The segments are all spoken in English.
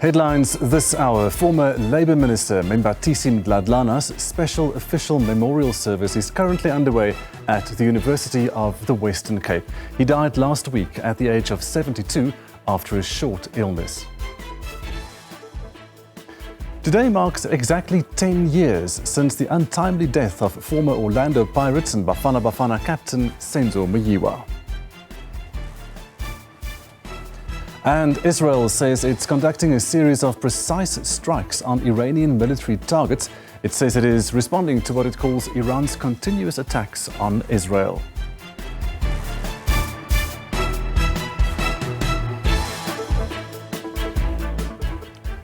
Headlines this hour. Former Labour Minister Membatisi Mdladlana's special official memorial service is currently underway at the University of the Western Cape. He died last week at the age of 72 after a short illness. Today marks exactly 10 years since the untimely death of former Orlando Pirates and Bafana Bafana captain Senzo Meyiwa. And Israel says it's conducting a series of precise strikes on Iranian military targets. It says it is responding to what it calls Iran's continuous attacks on Israel.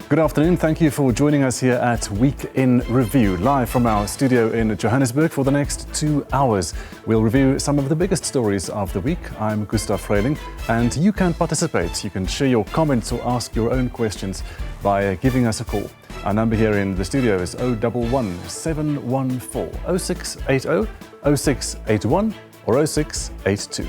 Good afternoon. Thank you for joining us here at Week in Review, live from our studio in Johannesburg for the next 2 hours. We'll review some of the biggest stories of the week. I'm Gustav Freiling, and you can participate. You can share your comments or ask your own questions by giving us a call. Our number here in the studio is 011 714 0680, 0681 or 0682.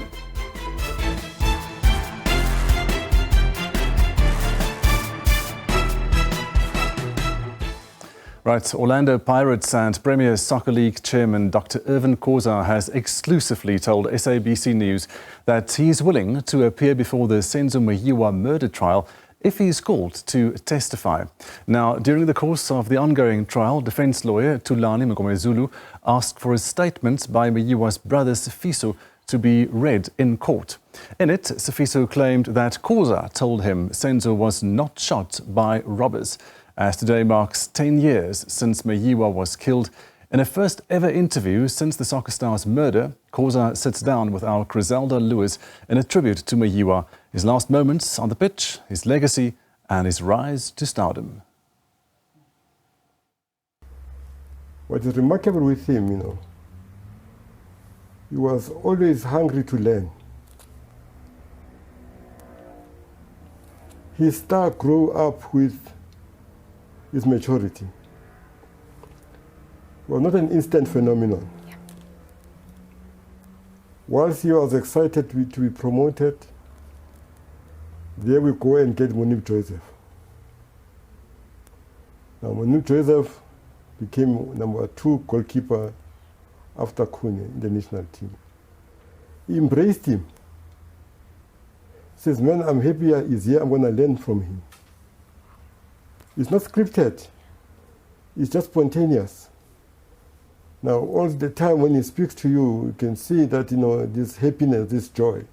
Right, Orlando Pirates and Premier Soccer League chairman Dr. Khoza has exclusively told SABC News that he is willing to appear before the Senzo Meyiwa murder trial if he is called to testify. Now, during the course of the ongoing trial, defence lawyer Thulani Mngomezulu asked for a statement by Meyiwa's brother Sifiso to be read in court. In it, Sifiso claimed that Khoza told him Senzo was not shot by robbers. As today marks 10 years since Meyiwa was killed, in a first ever interview since the soccer star's murder, Khoza sits down with our Griselda Lewis in a tribute to Meyiwa, his last moments on the pitch, his legacy and his rise to stardom. What is remarkable with him, he was always hungry to learn. His star grew up with his maturity. It was not an instant phenomenon. Yeah. Whilst he was excited to be promoted, there we go and get Munib Joseph. Now Munib Joseph became #2 goalkeeper after Kune in the national team. He embraced him. He says, man, I'm happy he's here, I'm going to learn from him. It's not scripted. It's just spontaneous. Now, all the time when he speaks to you, you can see that, this happiness, this joy.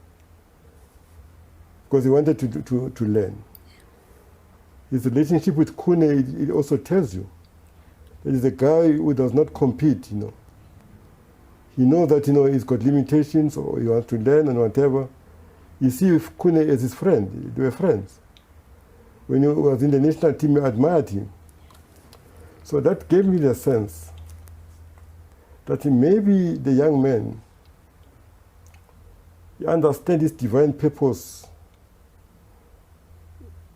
Because he wanted to learn. His relationship with Kune, it also tells you that he's a guy who does not compete, He knows that, he's got limitations or he wants to learn and whatever. You see Kune as his friend. They were friends. When he was in the national team, I admired him. So that gave me the sense that maybe the young man, he understands his divine purpose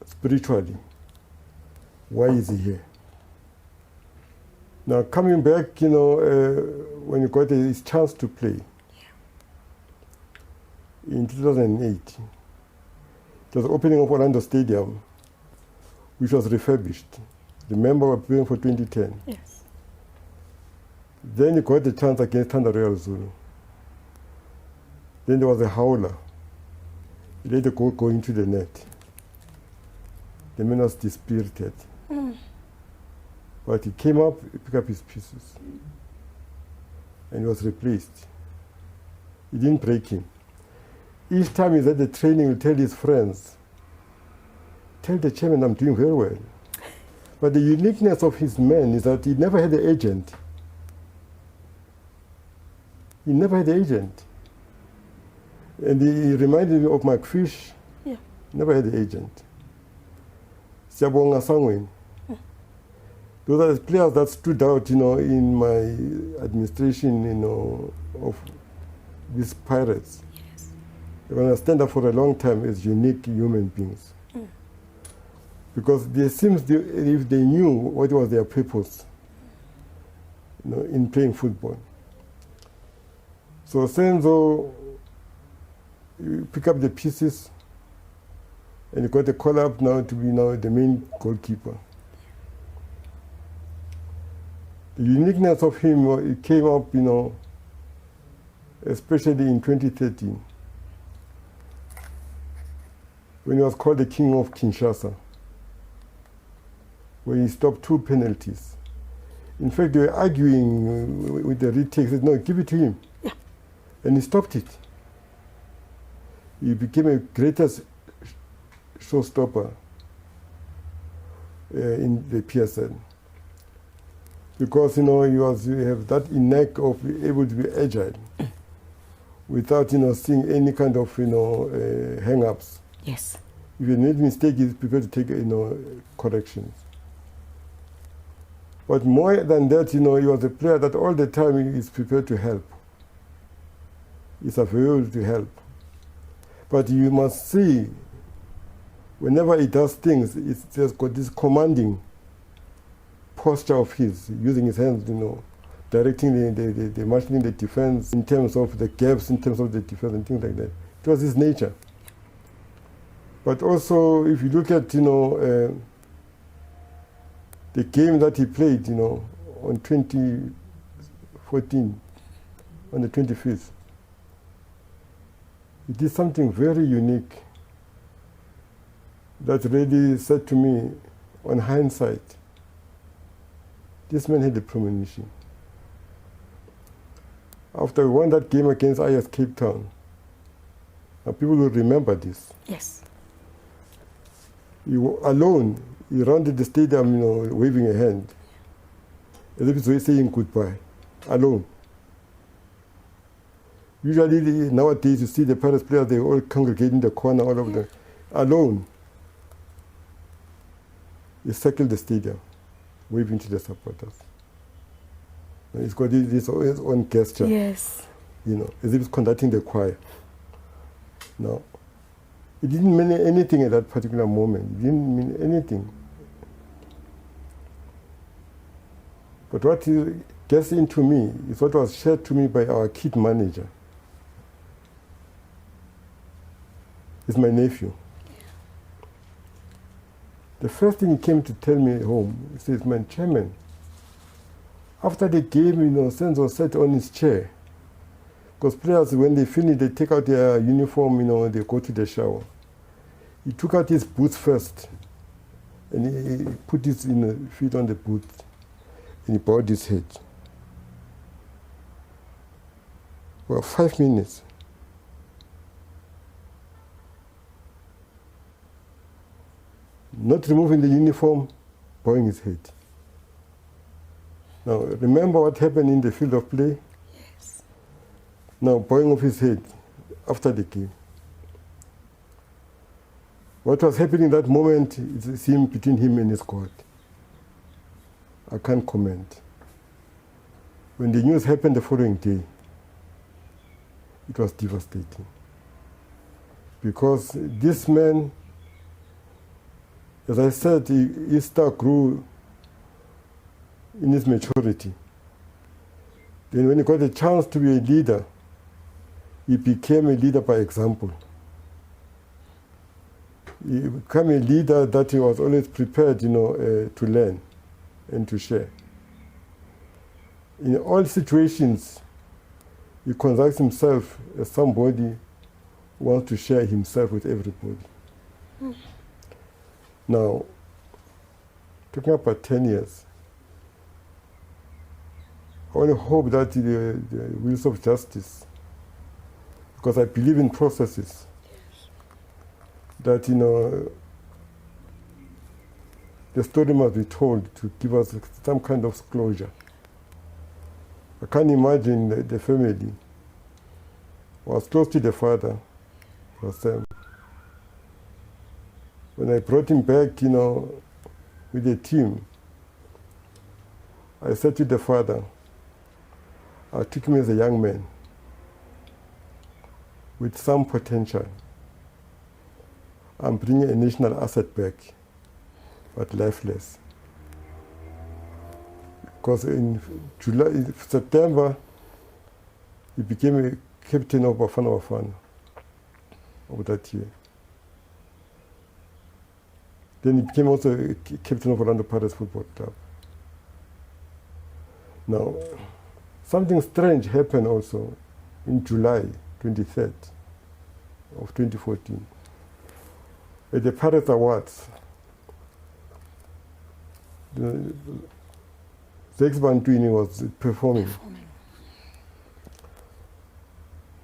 spiritually. Why is he here? Now coming back, when he got his chance to play in 2008, it was the opening of Orlando Stadium, which was refurbished. Remember, we were playing for 2010. Yes. Then he got the chance against Thunder Royal Zulu. Then there was a howler. He let the goal go into the net. The man was dispirited. But he came up, he picked up his pieces, and he was replaced. He didn't break him. Each time he's at the training, he'll tell his friends, tell the chairman I'm doing very well. But the uniqueness of his man is that he never had an agent. He never had an agent. And he reminded me of Mike Fish. Yeah. Never had an agent. Siyabonga Sangweni. Those are the players that stood out, in my administration, of these Pirates. Yes. They're going to stand up for a long time as unique human beings. Because they seems if they knew what was their purpose, in playing football. So Senzo, you pick up the pieces, And he got a call up now to be now the main goalkeeper. The uniqueness of him, it came up, especially in 2013, when he was called the King of Kinshasa, where he stopped 2 penalties. In fact, they were arguing with the retake, said, no, give it to him. Yeah. And he stopped it. He became a greatest showstopper in the PSL. Because, you have that knack of being able to be agile without, seeing any kind of, hang-ups. Yes. If you made a mistake, he's prepared to take, corrections. But more than that, he was a player that all the time he is prepared to help. He's available to help. But you must see, whenever he does things, it's just got this commanding posture of his, using his hands, directing the marshalling the defense in terms of the gaps, in terms of the defense and things like that. It was his nature. But also, if you look at, the game that he played, on 2014, on the 25th, he did something very unique that really said to me, on hindsight, this man had a premonition. After we won that game against IS Cape Town, and people will remember this. Yes. He alone, he rounded the stadium, waving a hand, as if he was saying goodbye, alone. Usually, nowadays, you see the Paris players, they all congregate in the corner, all of them. Alone, he circled the stadium, waving to the supporters. And he's got his own gesture. Yes. As if he's conducting the choir. No. It didn't mean anything at that particular moment. It didn't mean anything. But what gets into me is what was shared to me by our kid manager. It's my nephew. The first thing he came to tell me at home, he says, man, Chairman, after the game, Senzo sat on his chair. Because players, when they finish, they take out their uniform, they go to the shower. He took out his boots first, and he put his feet on the boots, and he bowed his head. Well, 5 minutes. Not removing the uniform, bowing his head. Now, remember what happened in the field of play? Yes. Now, bowing of his head after the game. What was happening in that moment is seen between him and his God. I can't comment. When the news happened the following day, it was devastating. Because this man, as I said, his star grew in his maturity. Then when he got a chance to be a leader, he became a leader by example. He became a leader that he was always prepared, to learn and to share. In all situations, he conducts himself as somebody who wants to share himself with everybody. Mm. Now, talking about 10 years, I only hope that the wheels of justice, because I believe in processes, that, the story must be told to give us some kind of closure. I can't imagine the family was close to the father, was Sam. When I brought him back, with the team, I said to the father, I took him as a young man with some potential. I'm bringing a national asset back, but lifeless. Because in September, he became a captain of Bafana of that year. Then he became also a captain of Orlando Pirates Football Club. Now, something strange happened also in July 23rd of 2014. At the Pirates Awards, Zex Bantwini was performing.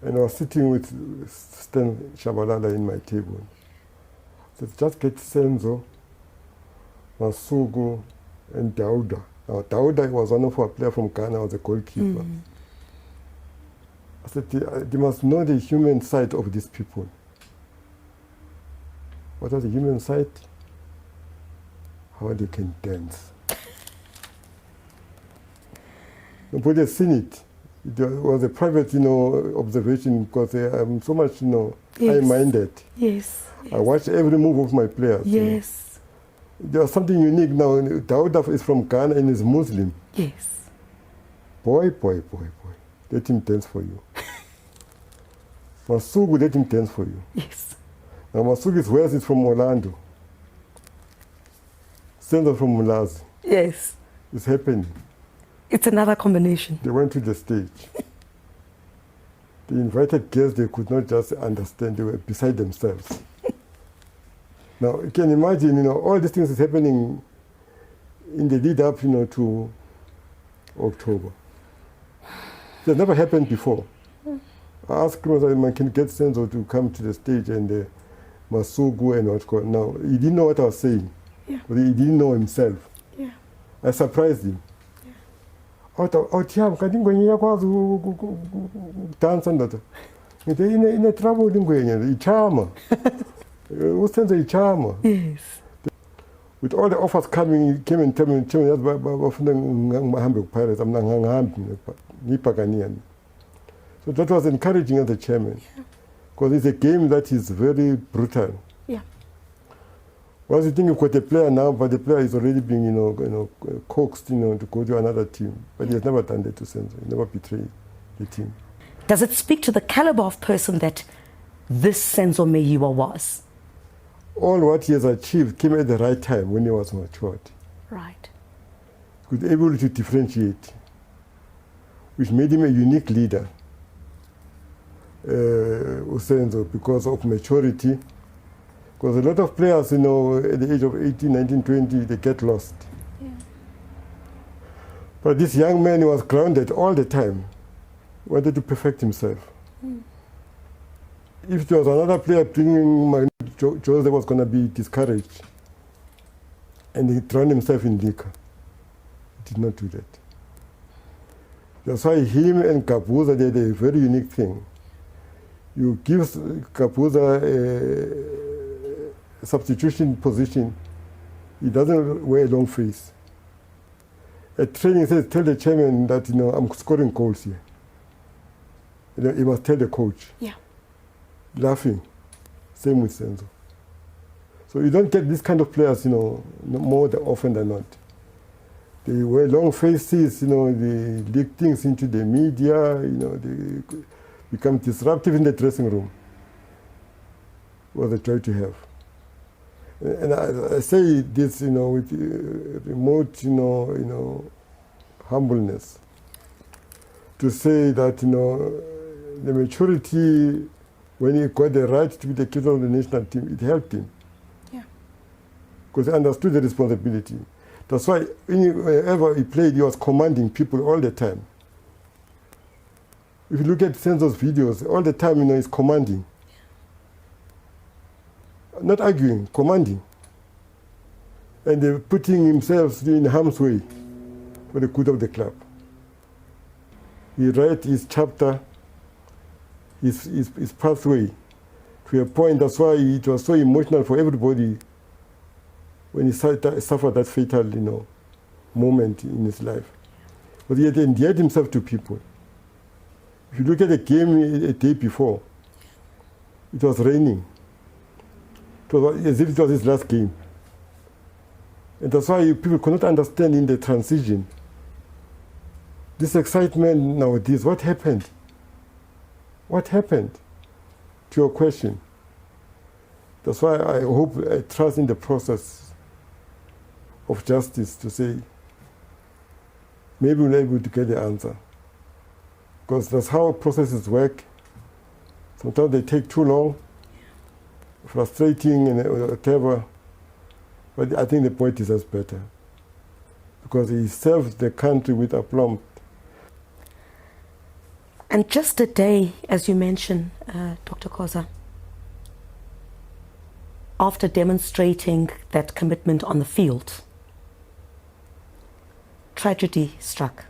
And I was sitting with Stan Shabalala in my table. I said, just get Senzo, Masugu, and Dauda. Now, Dauda was one of our players from Ghana, was a goalkeeper. I said, they must know the human side of these people. What was the human side? How they can dance. Nobody has seen it. It was a private, observation because I'm so much, high-minded. Yes. I watch every move of my players. Yes. There was something unique now. Dauda is from Ghana and is Muslim. Yes. Boy. Let him dance for you. Masugu, let him dance for you. Yes. Now Masugu's West is from Orlando. Senzo from Mulazi. Yes. It's happening. It's another combination. They went to the stage. The invited guests, they could not just understand. They were beside themselves. Now, you can imagine, all these things is happening in the lead up, to October. It has never happened before. I asked Khoza, can get Senzo to come to the stage and Masugu and what's called. Now, he didn't know what I was saying. Yeah. But he didn't know himself. Yeah. I surprised him. Dance and that. In a trouble in charmer. Usenzo ichama. Yes. With all the offers coming, he came and told me, Pirates, so that was encouraging as the chairman. Because it's a game that is very brutal. Yeah. Once you think you've got a player now, but the player is already being, coaxed, to go to another team. But he has never done that to Senzo. He never betrayed the team. Does it speak to the caliber of person that this Senzo Meyiwa was? All what he has achieved came at the right time when he was matured. Right. He was able to differentiate, which made him a unique leader. Senzo, because of maturity. Because a lot of players, at the age of 18, 19, 20, they get lost. Yeah. But this young man was grounded all the time, wanted to perfect himself. If there was another player bringing Jose was going to be discouraged, and he drowned himself in liquor. He did not do that. That's why him and Kapuza did a very unique thing. You give Kapuza a substitution position, he doesn't wear a long face. At training, he says, tell the chairman that, I'm scoring goals here. He must tell the coach. Yeah. Laughing. Same with Senzo. So you don't get this kind of players, more often than not. They wear long faces, they leak things into the media, they become disruptive in the dressing room. It was a joy to have. And I say this, with remote, humbleness, to say that, the maturity, when he got the right to be the captain of the national team, it helped him. Yeah. Because he understood the responsibility. That's why whenever he played, he was commanding people all the time. If you look at Senzo's videos, all the time, he's commanding. Not arguing, commanding. And putting himself in harm's way for the good of the club. He wrote his chapter, his pathway, to a point. That's why it was so emotional for everybody when he suffered that fatal, moment in his life. But he had endeared himself to people. If you look at the game a day before, it was raining. It was as if it was his last game. And that's why people could not understand in the transition. This excitement nowadays, what happened? What happened? To your question. That's why I trust in the process of justice to say, maybe we're able to get the answer. Because that's how processes work. Sometimes they take too long, frustrating and whatever. But I think the boy deserves better. Because he served the country with aplomb. And just a day, as you mentioned, Dr. Khoza, after demonstrating that commitment on the field, tragedy struck.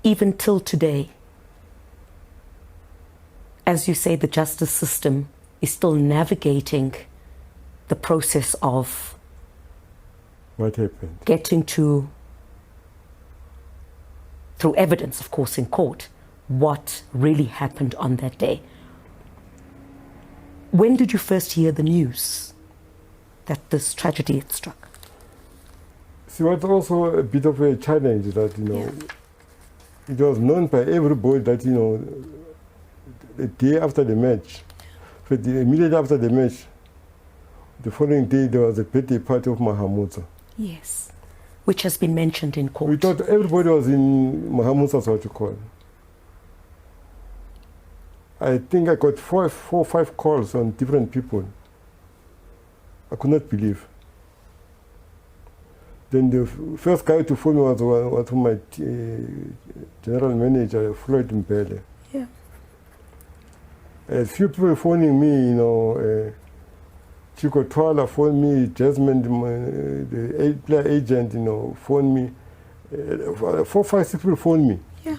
Even till today, as you say, the justice system is still navigating the process of what happened, getting to, through evidence, of course, in court, what really happened on that day. When did you first hear the news that this tragedy had struck? See, what's also a bit of a challenge that, it was known by everybody that, the day after the match, immediately after the match, the following day there was a birthday party of Mahamudza. Yes, which has been mentioned in court. We thought everybody was in Mahamudza's what you call. I think I got four or five calls on different people. I could not believe. Then the first guy to phone me was my general manager, Floyd Mbele. Yeah. A few people phoning me, Chico Twala phoned me, Jasmine, the player agent, phoned me. 4, 5, 6 people phoned me. Yeah.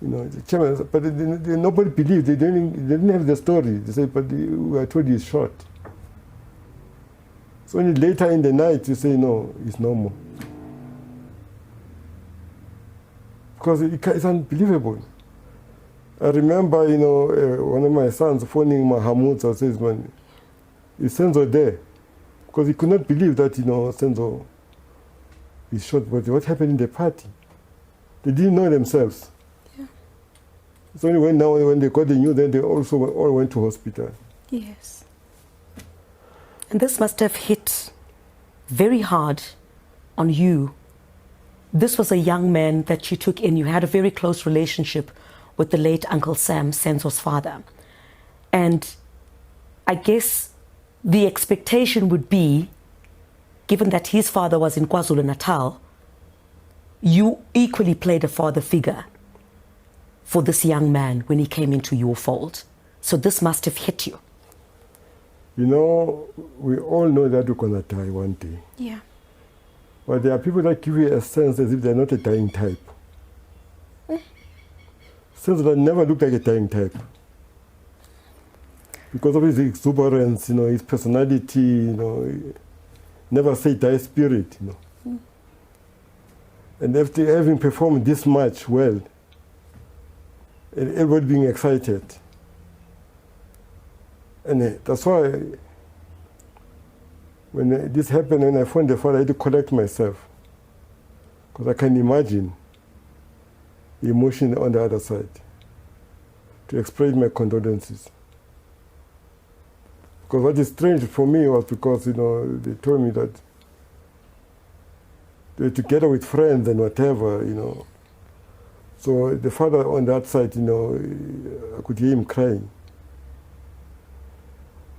The chairman, but nobody believed. They didn't have the story. They said, but we are told he's shot. So only later in the night you say, no, it's normal. Because it's unbelievable. I remember, one of my sons phoning Mahamud and says, man, is Senzo there? Because he could not believe that, Senzo is shot. But what happened in the party? They didn't know themselves. Yeah. It's only when they got the news, then they also all went to hospital. Yes. And this must have hit very hard on you. This was a young man that you took in. You had a very close relationship with the late Uncle Sam, Senzo's father. And I guess the expectation would be, given that his father was in KwaZulu-Natal, you equally played a father figure for this young man when he came into your fold. So this must have hit you. We all know that we're going to die one day. Yeah. But there are people that give you a sense as if they're not a dying type. Sense that never looked like a dying type. Because of his exuberance, his personality, never say die spirit, And after having performed this much well, and everybody being excited, and that's why when this happened, when I phoned the father, I had to collect myself. Because I can imagine the emotion on the other side, to express my condolences. Because what is strange for me was because, they told me that they were together with friends and whatever, So the father on that side, I could hear him crying.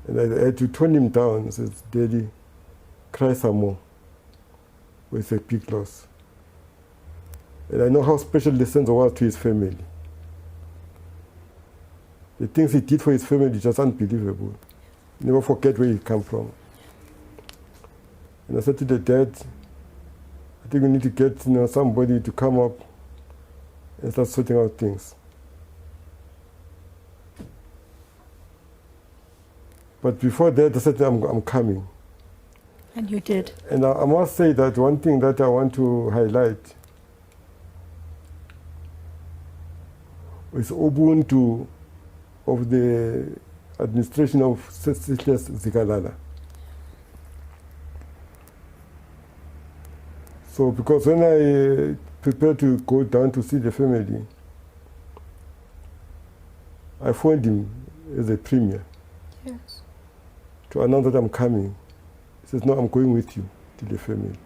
And I had to tone him down and said, Daddy, cry some more. It's a big loss. And I know how special the Senzo was to his family. The things he did for his family is just unbelievable. Never forget where he came from. And I said to the dad, I think we need to get somebody to come up and start sorting out things. But before that, I said, I'm coming. And you did. And I must say that one thing that I want to highlight is Ubuntu of the administration of Silas Zikalala. So because when I prepared to go down to see the family, I phoned him as a premier. Yes. To announce that I'm coming. says, no, I'm going with you to the family.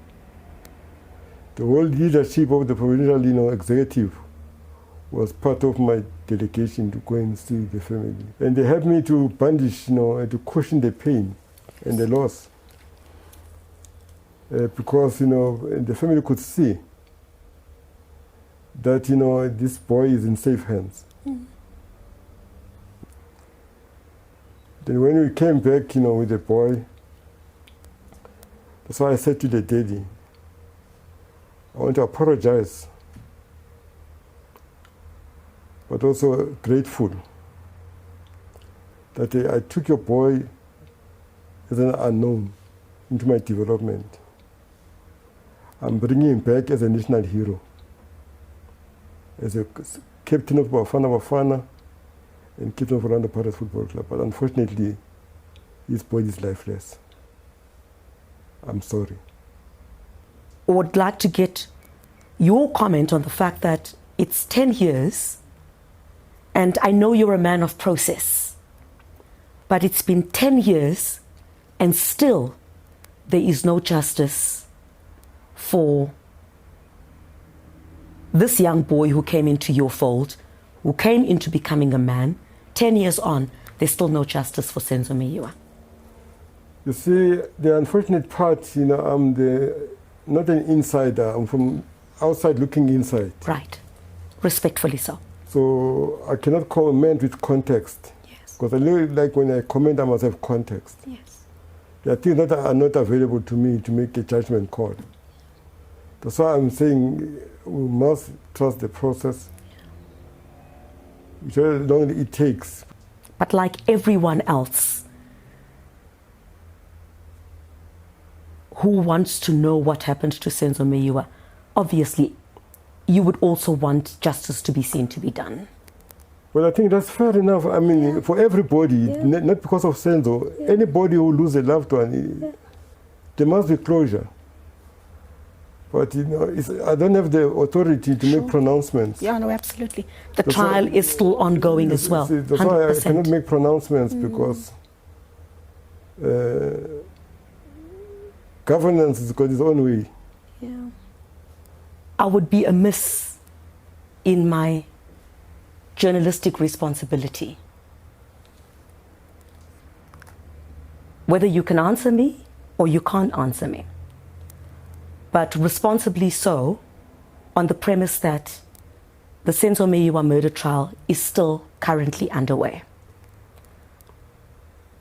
The whole leadership of the provincial, executive was part of my delegation to go and see the family. And they helped me to bandage, and to cushion the pain and the loss. Because, the family could see that, this boy is in safe hands. Mm. Then when we came back, with the boy, that's why I said to the daddy, I want to apologize, but also grateful that I took your boy as an unknown into my development. I'm bringing him back as a national hero, as a captain of Bafana and captain of Orlando Pirates Football Club. But unfortunately, his boy is lifeless. I'm sorry. I would like to get your comment on the fact that it's 10 years, and I know you're a man of process, but it's been 10 years and still there is no justice for this young boy who came into your fold, who came into becoming a man. 10 years on, there's still no justice for Senzo Meyiwa. You see, the unfortunate part, I'm not an insider. I'm from outside looking inside. Right. Respectfully so. So I cannot comment with context. Yes. Because I really like when I comment, I must have context. Yes. There are things that are not available to me to make a judgment call. That's why I'm saying we must trust the process, whichever long it takes. But like everyone else who wants to know what happened to Senzo Meyiwa, obviously you would also want justice to be seen to be done. Well, I think that's fair enough. I mean, for everybody, not because of Senzo, anybody who loses a loved one, there must be closure. But, I don't have the authority to make pronouncements. Yeah, no, absolutely. The trial is still ongoing as well. That's why I cannot make pronouncements because governance has got its own way. Yeah. I would be amiss in my journalistic responsibility. Whether you can answer me or you can't answer me. But responsibly so, on the premise that the Senzo Meyiwa murder trial is still currently underway.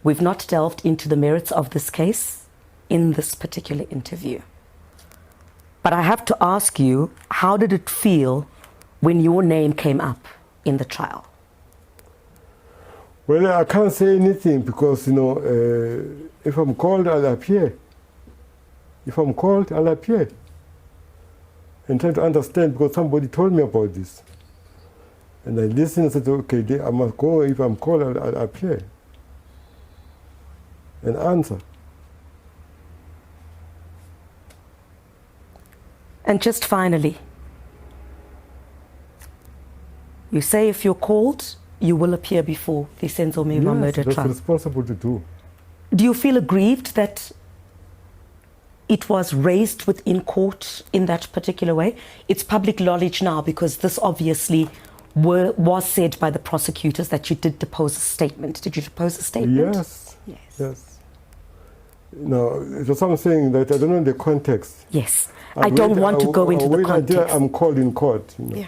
We've not delved into the merits of this case in this particular interview. But I have to ask you, how did it feel when your name came up in the trial? Well, I can't say anything because, if I'm called, I'll appear. If I'm called, I'll appear. And try to understand because somebody told me about this. And I listened and said, okay, I must go. If I'm called, I'll appear and answer. And just finally, you say if you're called, you will appear before the Senzo Meyiwa murder trial. That's responsible to do. Do you feel aggrieved that it was raised within court in that particular way? It's public knowledge now because this obviously was said by the prosecutors that you did depose a statement. Did you depose a statement? Yes. Yes. No, that's what I'm saying, that I don't know the context. Yes. I don't want to go into the context. Until I'm called in court. Yeah.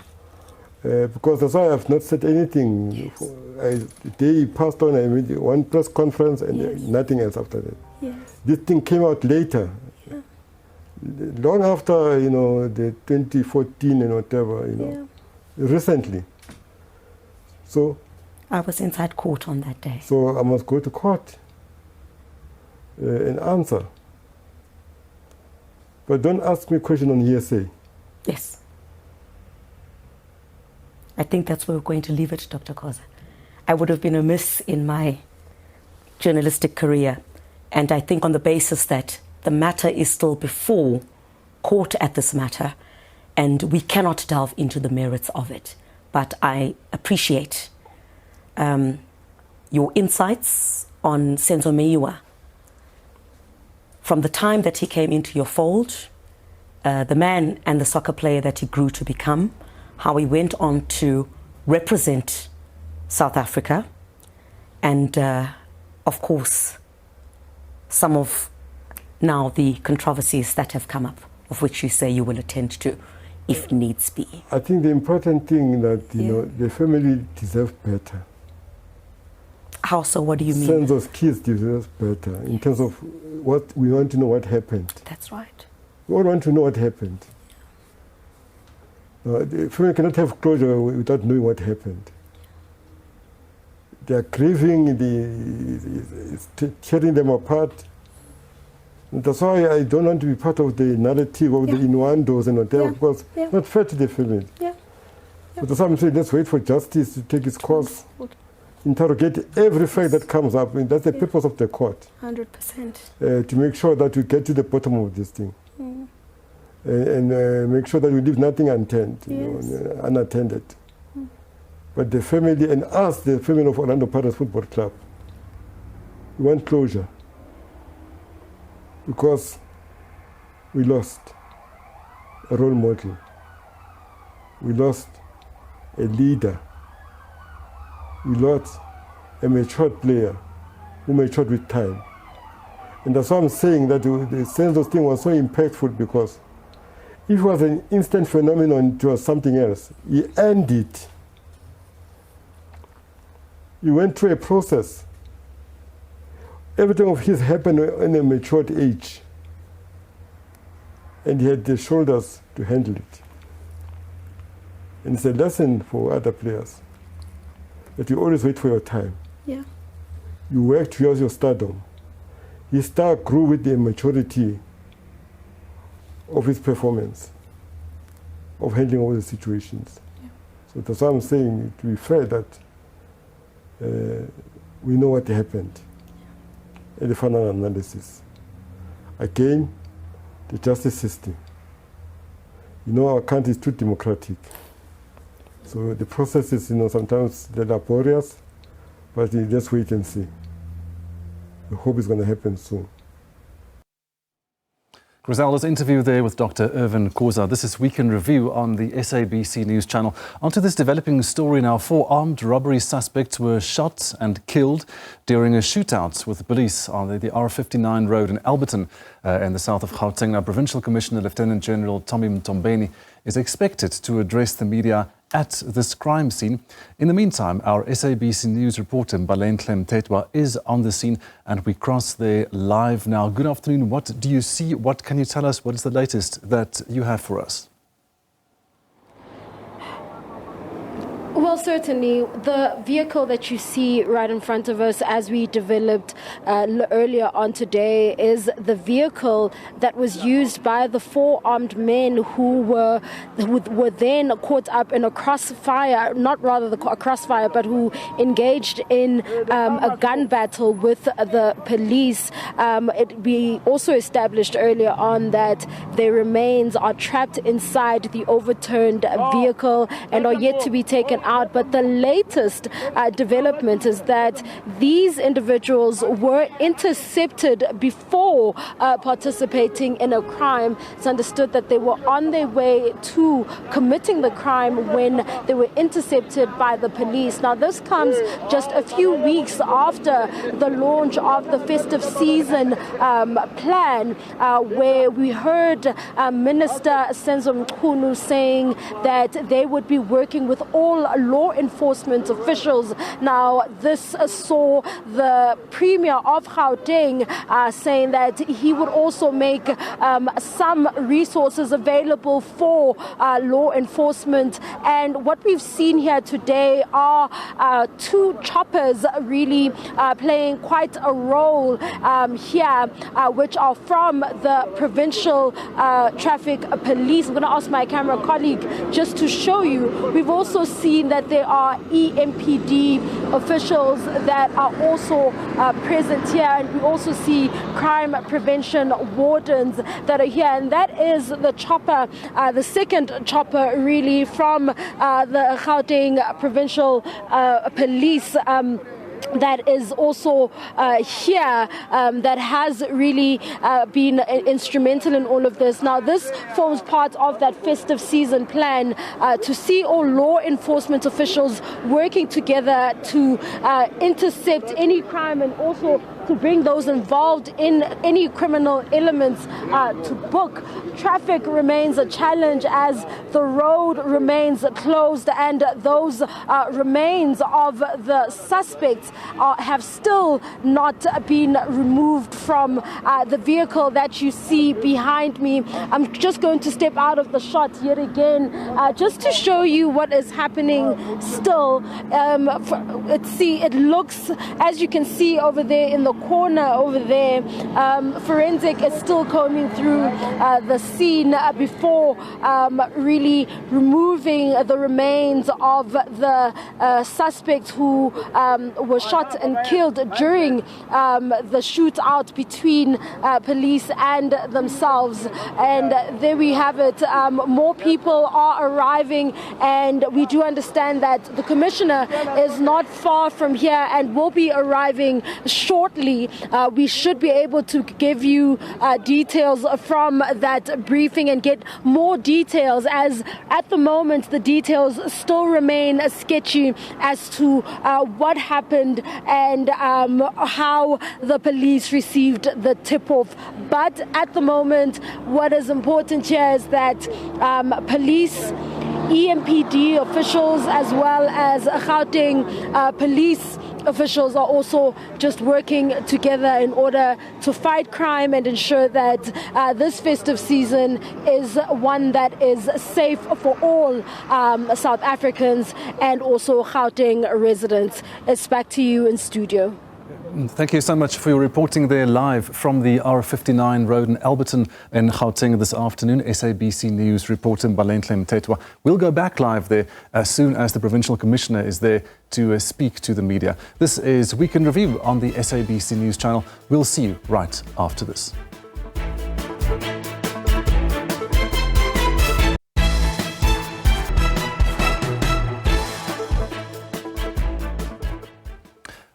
Because that's why I have not said anything. Yes. The day passed on, I made one press conference and nothing else after that. Yes. This thing came out later. Yeah. Long after, the 2014 and whatever, recently. So I was inside court on that day. So I must go to court and answer. But don't ask me a question on hearsay. Yes. I think that's where we're going to leave it, Dr. Khoza. I would have been amiss in my journalistic career. And I think on the basis that the matter is still before court at this matter, and we cannot delve into the merits of it. But I appreciate your insights on Senzo Meyiwa from the time that he came into your fold, the man and the soccer player that he grew to become, how he went on to represent South Africa, and of course, some of now the controversies that have come up, of which you say you will attend to, if needs be. I think the important thing that, you know, the family deserves better. How so? What do you mean? Senzo's kids deserve better in terms of what we want to know what happened. That's right. We all want to know what happened. The family cannot have closure without knowing what happened. They are grieving, it's tearing them apart. And that's why I don't want to be part of the narrative of the innuendos and whatever, because it's not fair to the family. So that's why I'm saying let's wait for justice to take its course. Interrogate every fact that comes up, and that's the purpose of the court. 100%. To make sure that we get to the bottom of this thing. And make sure that we leave nothing unattended. But the family and us, the family of Orlando Pirates Football Club, we want closure. Because we lost a role model. We lost a leader. We lost a matured player who matured with time. And that's why I'm saying that the Senzo thing was so impactful, because if it was an instant phenomenon, it was something else. He earned it. He went through a process. Everything of his happened in a matured age. And he had the shoulders to handle it. And it's a lesson for other players, that you always wait for your time. You work towards your stardom. His star grew with the maturity of his performance, of handling all the situations. So that's why I'm saying, to be fair, that we know what happened in the final analysis. Again, the justice system. You know, our country is too democratic. So the process is, you know, sometimes they're laborious, but you just wait and see. I hope it's going to happen soon. Griselda's interview there with Dr. Irvin Khoza. This is Week in Review on the SABC News channel. Onto this developing story now. 4 armed robbery suspects were shot and killed during a shootout with the police on the R59 road in Alberton in the south of Gauteng. Now, Provincial Commissioner Lieutenant General Tommy Mtombeni is expected to address the media at this crime scene. In the meantime, our SABC News reporter Balen Tetwa is on the scene, and we cross there live now. Good afternoon. What do you see? What can you tell us? What is the latest that you have for us? Well, certainly, the vehicle that you see right in front of us, as we developed earlier on today, is the vehicle that was used by the 4 armed men who were then caught up in a crossfire, a crossfire, but who engaged in a gun battle with the police. We also established earlier on that their remains are trapped inside the overturned vehicle and are yet to be taken out. But the latest development is that these individuals were intercepted before participating in a crime. It's understood that they were on their way to committing the crime when they were intercepted by the police. Now, this comes just a few weeks after the launch of the festive season plan, where we heard Minister Senzo Meyiwa saying that they would be working with all law enforcement officials. Now, this saw the Premier of Gauteng saying that he would also make some resources available for law enforcement. And what we've seen here today are 2 choppers really playing quite a role here, which are from the Provincial Traffic Police. I'm going to ask my camera colleague just to show you. We've also seen that there are EMPD officials that are also present here, and we also see crime prevention wardens that are here, and that is the chopper, the second chopper really from the Gauteng Provincial Police. that is also here that has really been instrumental in all of this. Now, this forms part of that festive season plan to see all law enforcement officials working together to intercept any crime and also to bring those involved in any criminal elements to book. Traffic remains a challenge as the road remains closed, and those remains of the suspects have still not been removed from the vehicle that you see behind me. I'm just going to step out of the shot yet again just to show you what is happening still. It looks, as you can see over there in the corner over there, forensic is still combing through the scene before really removing the remains of the suspects who were shot and killed during the shootout between police and themselves. And there we have it. More people are arriving, and we do understand that the commissioner is not far from here and will be arriving shortly. We should be able to give you details from that briefing and get more details, as at the moment the details still remain sketchy as to what happened and how the police received the tip-off. But at the moment, what is important here is that police, EMPD officials, as well as Gauteng police officials are also just working together in order to fight crime and ensure that this festive season is one that is safe for all South Africans and also Gauteng residents. It's back to you in studio. Thank you so much for your reporting there live from the R59 road in Alberton in Gauteng this afternoon. SABC News reporter Balenhle Mthethwa. We'll go back live there as soon as the Provincial Commissioner is there to speak to the media. This is Week in Review on the SABC News channel. We'll see you right after this.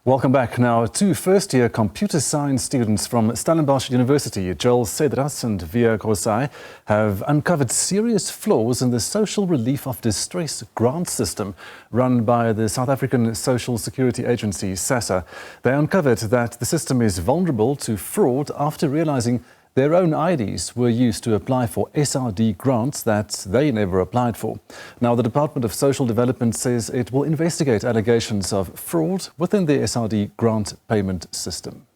Welcome back. Now, two first-year computer science students from Stellenbosch University, Joel Cedras and Via Khoza, have uncovered serious flaws in the social relief of distress grant system run by the South African Social Security Agency, Sassa. They uncovered that the system is vulnerable to fraud after realizing their own IDs were used to apply for SRD grants that they never applied for. Now, the Department of Social Development says it will investigate allegations of fraud within the SRD grant payment system.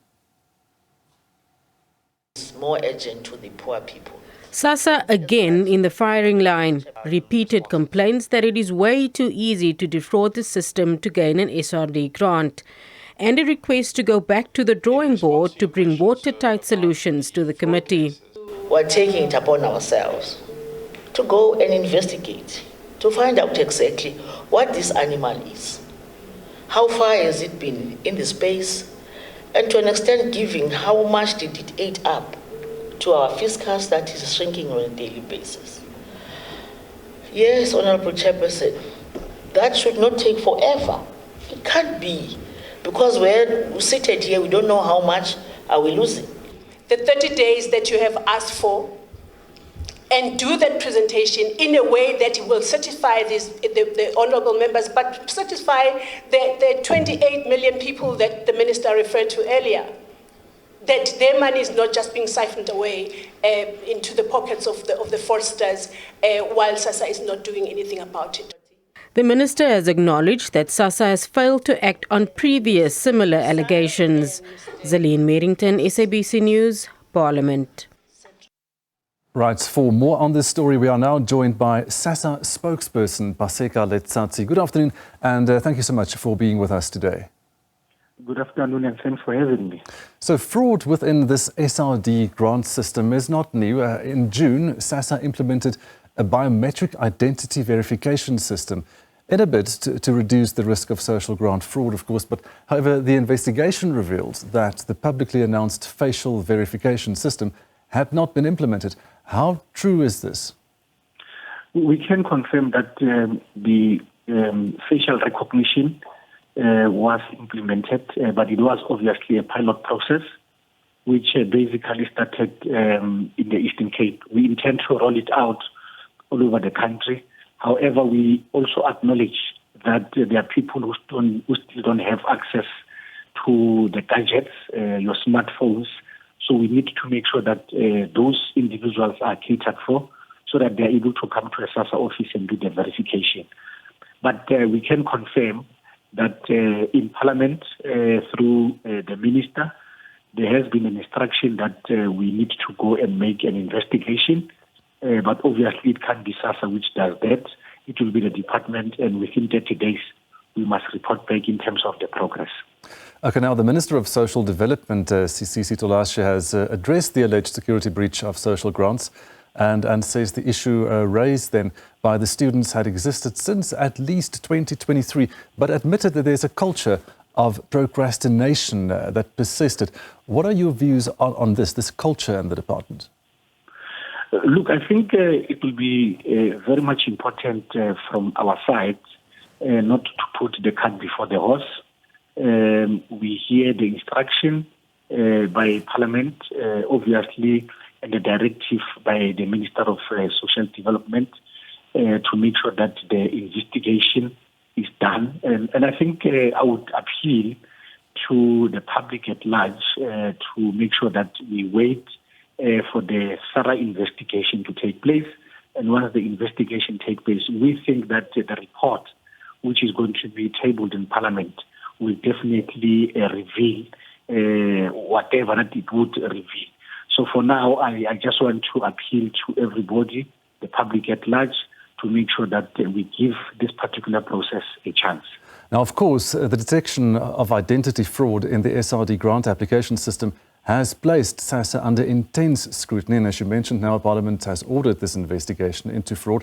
It's more urgent to the poor people. Sassa again in the firing line. Repeated complaints that it is way too easy to defraud the system to gain an SRD grant, and a request to go back to the drawing board to bring watertight solutions to the committee. We're taking it upon ourselves to go and investigate, to find out exactly what this animal is, how far has it been in the space, and to an extent giving how much did it add up to our fiscus that is shrinking on a daily basis. Yes, Honorable Chairperson, that should not take forever. It can't be. Because we're seated here, we don't know how much are we losing. The 30 days that you have asked for, and do that presentation in a way that will satisfy the honourable members, but satisfy the 28 million people that the minister referred to earlier, that their money is not just being siphoned away into the pockets of the fraudsters while Sassa is not doing anything about it. The minister has acknowledged that Sassa has failed to act on previous similar allegations. Zaleen Merrington, SABC News, Parliament. Right, for more on this story, we are now joined by Sassa spokesperson Paseka Letsatsi. Good afternoon, and thank you so much for being with us today. Good afternoon, and thanks for having me. So fraud within this SRD grant system is not new. In June, Sassa implemented a biometric identity verification system in a bid to reduce the risk of social grant fraud, of course. But however, the investigation revealed that the publicly announced facial verification system had not been implemented. How true is this? We can confirm that the facial recognition was implemented, but it was obviously a pilot process, which basically started in the Eastern Cape. We intend to roll it out all over the country. However, we also acknowledge that there are people who still don't have access to the gadgets, your smartphones. So we need to make sure that those individuals are catered for so that they're able to come to a Sassa office and do the verification. But we can confirm that in Parliament, through the Minister, there has been an instruction that we need to go and make an investigation. But obviously it can't be Sassa which does that. It will be the department, and within 30 days, we must report back in terms of the progress. Okay, now the Minister of Social Development, Sisi Tolashe, has addressed the alleged security breach of social grants and says the issue raised then by the students had existed since at least 2023, but admitted that there's a culture of procrastination that persisted. What are your views on this culture in the department? Look, I think it will be very much important from our side not to put the cart before the horse. We hear the instruction by Parliament, obviously, and the directive by the Minister of Social Development to make sure that the investigation is done. And I think I would appeal to the public at large to make sure that we wait for the thorough investigation to take place. And once the investigation takes place, we think that the report, which is going to be tabled in Parliament, will definitely reveal whatever that it would reveal. So for now, I just want to appeal to everybody, the public at large, to make sure that we give this particular process a chance. Now, of course, the detection of identity fraud in the SRD grant application system has placed Sassa under intense scrutiny. And as you mentioned, now Parliament has ordered this investigation into fraud.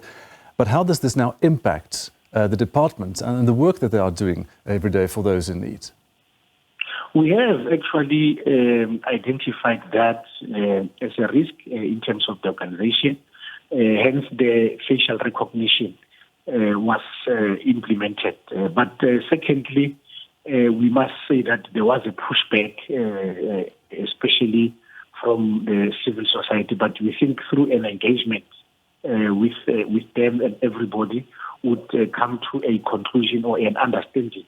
But how does this now impact the department and the work that they are doing every day for those in need? We have actually identified that as a risk in terms of the organization. Hence, the facial recognition was implemented. But secondly, we must say that there was a pushback, especially from the civil society. But we think through an engagement with them and everybody would come to a conclusion or an understanding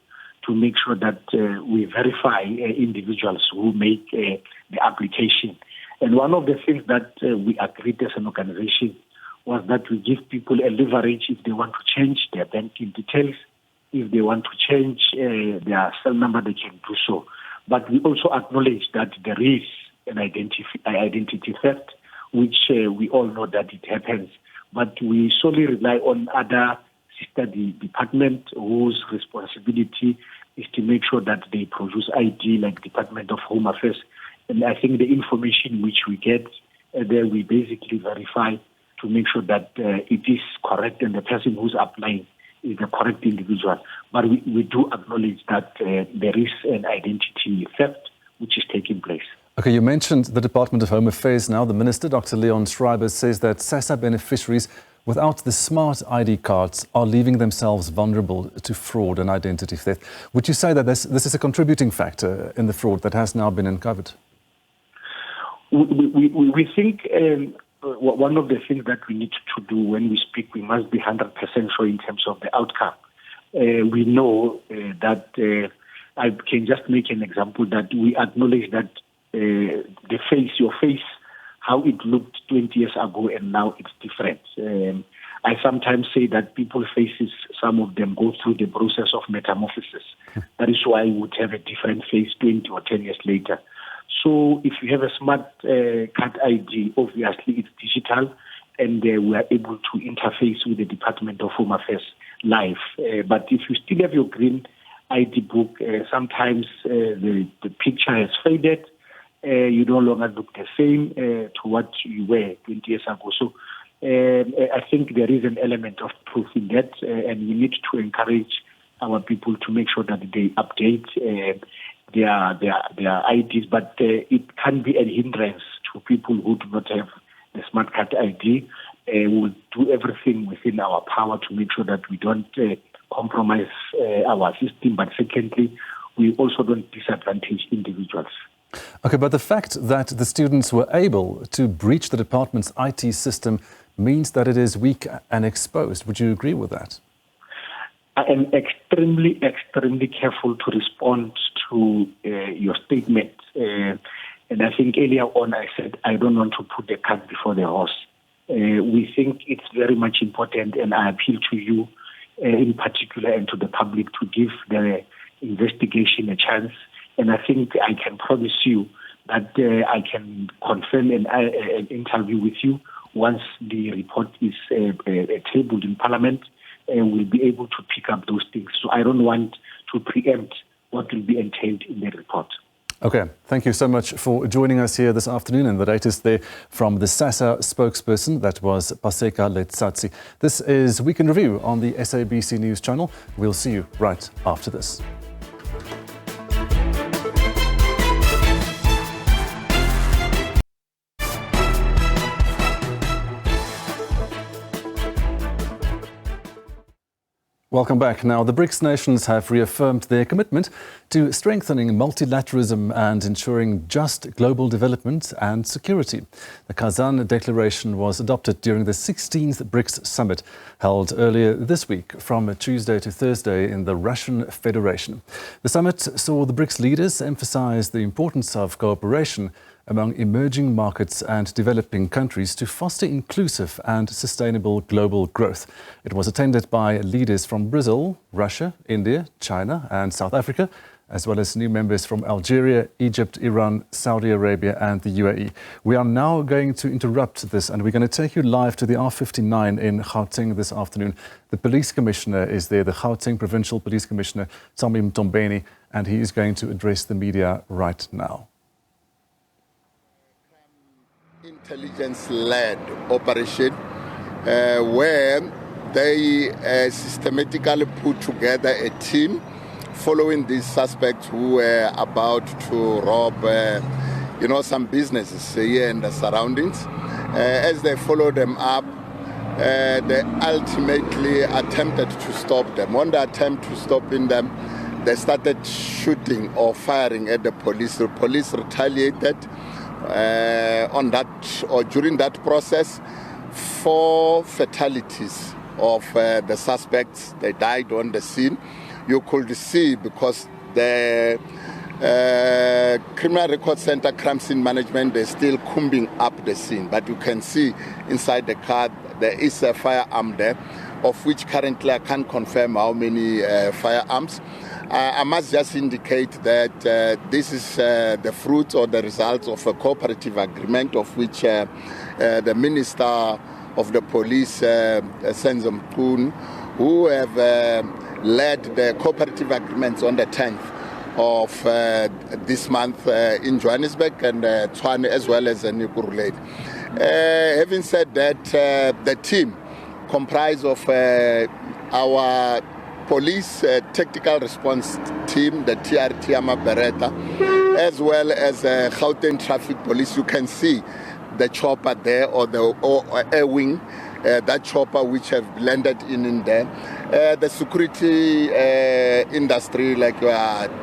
to make sure that we verify individuals who make the application. And one of the things that we agreed as an organization was that we give people a leverage if they want to change their banking details. If they want to change their cell number, they can do so. But we also acknowledge that there is an identity theft, which we all know that it happens. But we solely rely on other sister department whose responsibility is to make sure that they produce ID, like Department of Home Affairs. And I think the information which we get there, we basically verify to make sure that it is correct and the person who's applying is the correct individual. But we do acknowledge that there is an identity theft which is taking place. Okay, you mentioned the Department of Home Affairs now. The Minister, Dr. Leon Schreiber, says that Sassa beneficiaries without the smart ID cards are leaving themselves vulnerable to fraud and identity theft. Would you say that this is a contributing factor in the fraud that has now been uncovered? We think one of the things that we need to do when we speak, we must be 100% sure in terms of the outcome. We know that I can just make an example that we acknowledge that your face, how it looked 20 years ago and now it's different. I sometimes say that people's faces, some of them go through the process of metamorphosis. That is why we would have a different face 20 or 10 years later. So if you have a smart card ID, obviously it's digital, and we are able to interface with the Department of Home Affairs live. But if you still have your green ID book, sometimes the picture has faded. You no longer look the same to what you were 20 years ago. So I think there is an element of truth in that, and we need to encourage our people to make sure that they update their IDs, but it can be a hindrance to people who do not have the smart card ID. We will do everything within our power to make sure that we don't compromise our system, but secondly, we also don't disadvantage individuals. Okay, but the fact that the students were able to breach the department's IT system means that it is weak and exposed. Would you agree with that? I am extremely careful to respond to your statement. And I think earlier on I said I don't want to put the cart before the horse. We think it's very much important, and I appeal to you in particular and to the public to give the investigation a chance. And I think I can promise you that I can confirm an interview with you once the report is tabled in Parliament. We'll be able to pick up those things. So I don't want to preempt what will be entailed in the report. Okay, thank you so much for joining us here this afternoon. And the latest there from the Sassa spokesperson, that was Paseka Letsatsi. This is Week in Review on the SABC News channel. We'll see you right after this. Welcome back. Now, the BRICS nations have reaffirmed their commitment to strengthening multilateralism and ensuring just global development and security. The Khoza Declaration was adopted during the 16th BRICS summit held earlier this week from Tuesday to Thursday in the Russian Federation. The summit saw the BRICS leaders emphasize the importance of cooperation among emerging markets and developing countries to foster inclusive and sustainable global growth. It was attended by leaders from Brazil, Russia, India, China and South Africa, as well as new members from Algeria, Egypt, Iran, Saudi Arabia and the UAE. We are now going to interrupt this and we're going to take you live to the R59 in Gauteng this afternoon. The police commissioner is there, the Gauteng Provincial Police Commissioner, Tommy Mtombeni, and he is going to address the media right now. Intelligence-led operation where they systematically put together a team following these suspects who were about to rob some businesses here in the surroundings. As they followed them up, they ultimately attempted to stop them. On the attempt to stopping them, they started shooting or firing at the police. The police retaliated on that, or during that process. 4 fatalities of the suspects, they died on the scene. You could see, because the Criminal Record Center Crime Scene Management, they're still combing up the scene, but you can see inside the car there is a firearm there, of which currently I can't confirm how many firearms. I must just indicate that this is the fruit or the result of a cooperative agreement of which the Minister of the Police, Senzo Meyiwa, who have led the cooperative agreements on the 10th of this month in Johannesburg and Tshwane as well as Nikuruleni. Having said that, the team comprised of our police tactical response team, the TRT Amabereta, as well as Gauteng Traffic Police. You can see the chopper there, or the air wing, that chopper which have landed in there. The security industry, like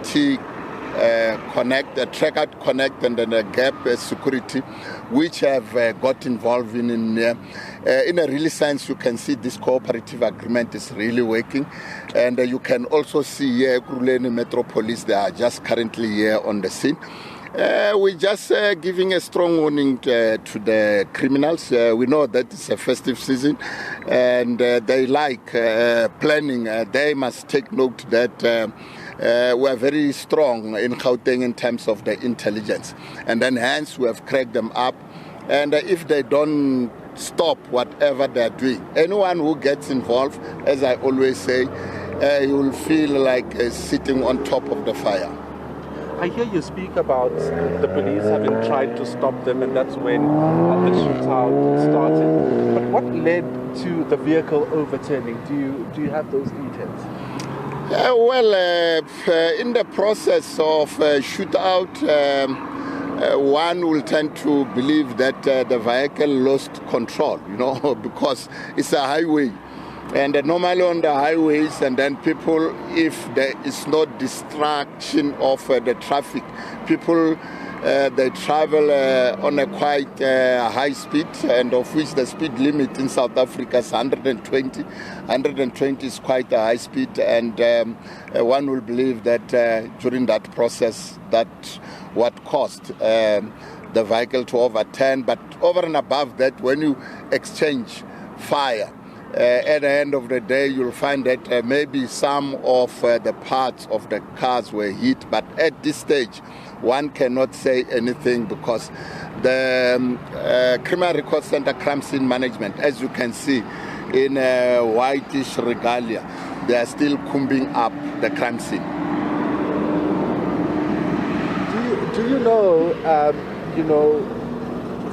T-Connect, Tracker Connect, and then the Gap Security, which have got involved in there. In a real sense, you can see this cooperative agreement is really working. And you can also see here, Ekurhuleni Metropolis, they are just currently here on the scene. We're just giving a strong warning to the criminals. We know that it's a festive season and they like planning. They must take note that we're very strong in Gauteng in terms of the intelligence. And then hence we have cracked them up. And if they don't stop whatever they're doing, anyone who gets involved, as I always say, you will feel like sitting on top of the fire. I hear you speak about the police having tried to stop them, and that's when the shootout started. But what led to the vehicle overturning? Do you have those details? In the process of shootout, one will tend to believe that the vehicle lost control, because it's a highway. And normally on the highways, and then people, if there is no distraction of the traffic, people they travel on a quite high speed, and of which the speed limit in South Africa is 120. 120 is quite a high speed, and one will believe that during that process, that what caused the vehicle to overturn. But over and above that, when you exchange fire, at the end of the day, you'll find that maybe some of the parts of the cars were hit. But at this stage, one cannot say anything because the Criminal Record Center Crime Scene Management, as you can see in whitish regalia, they are still combing up the crime scene. Do you know,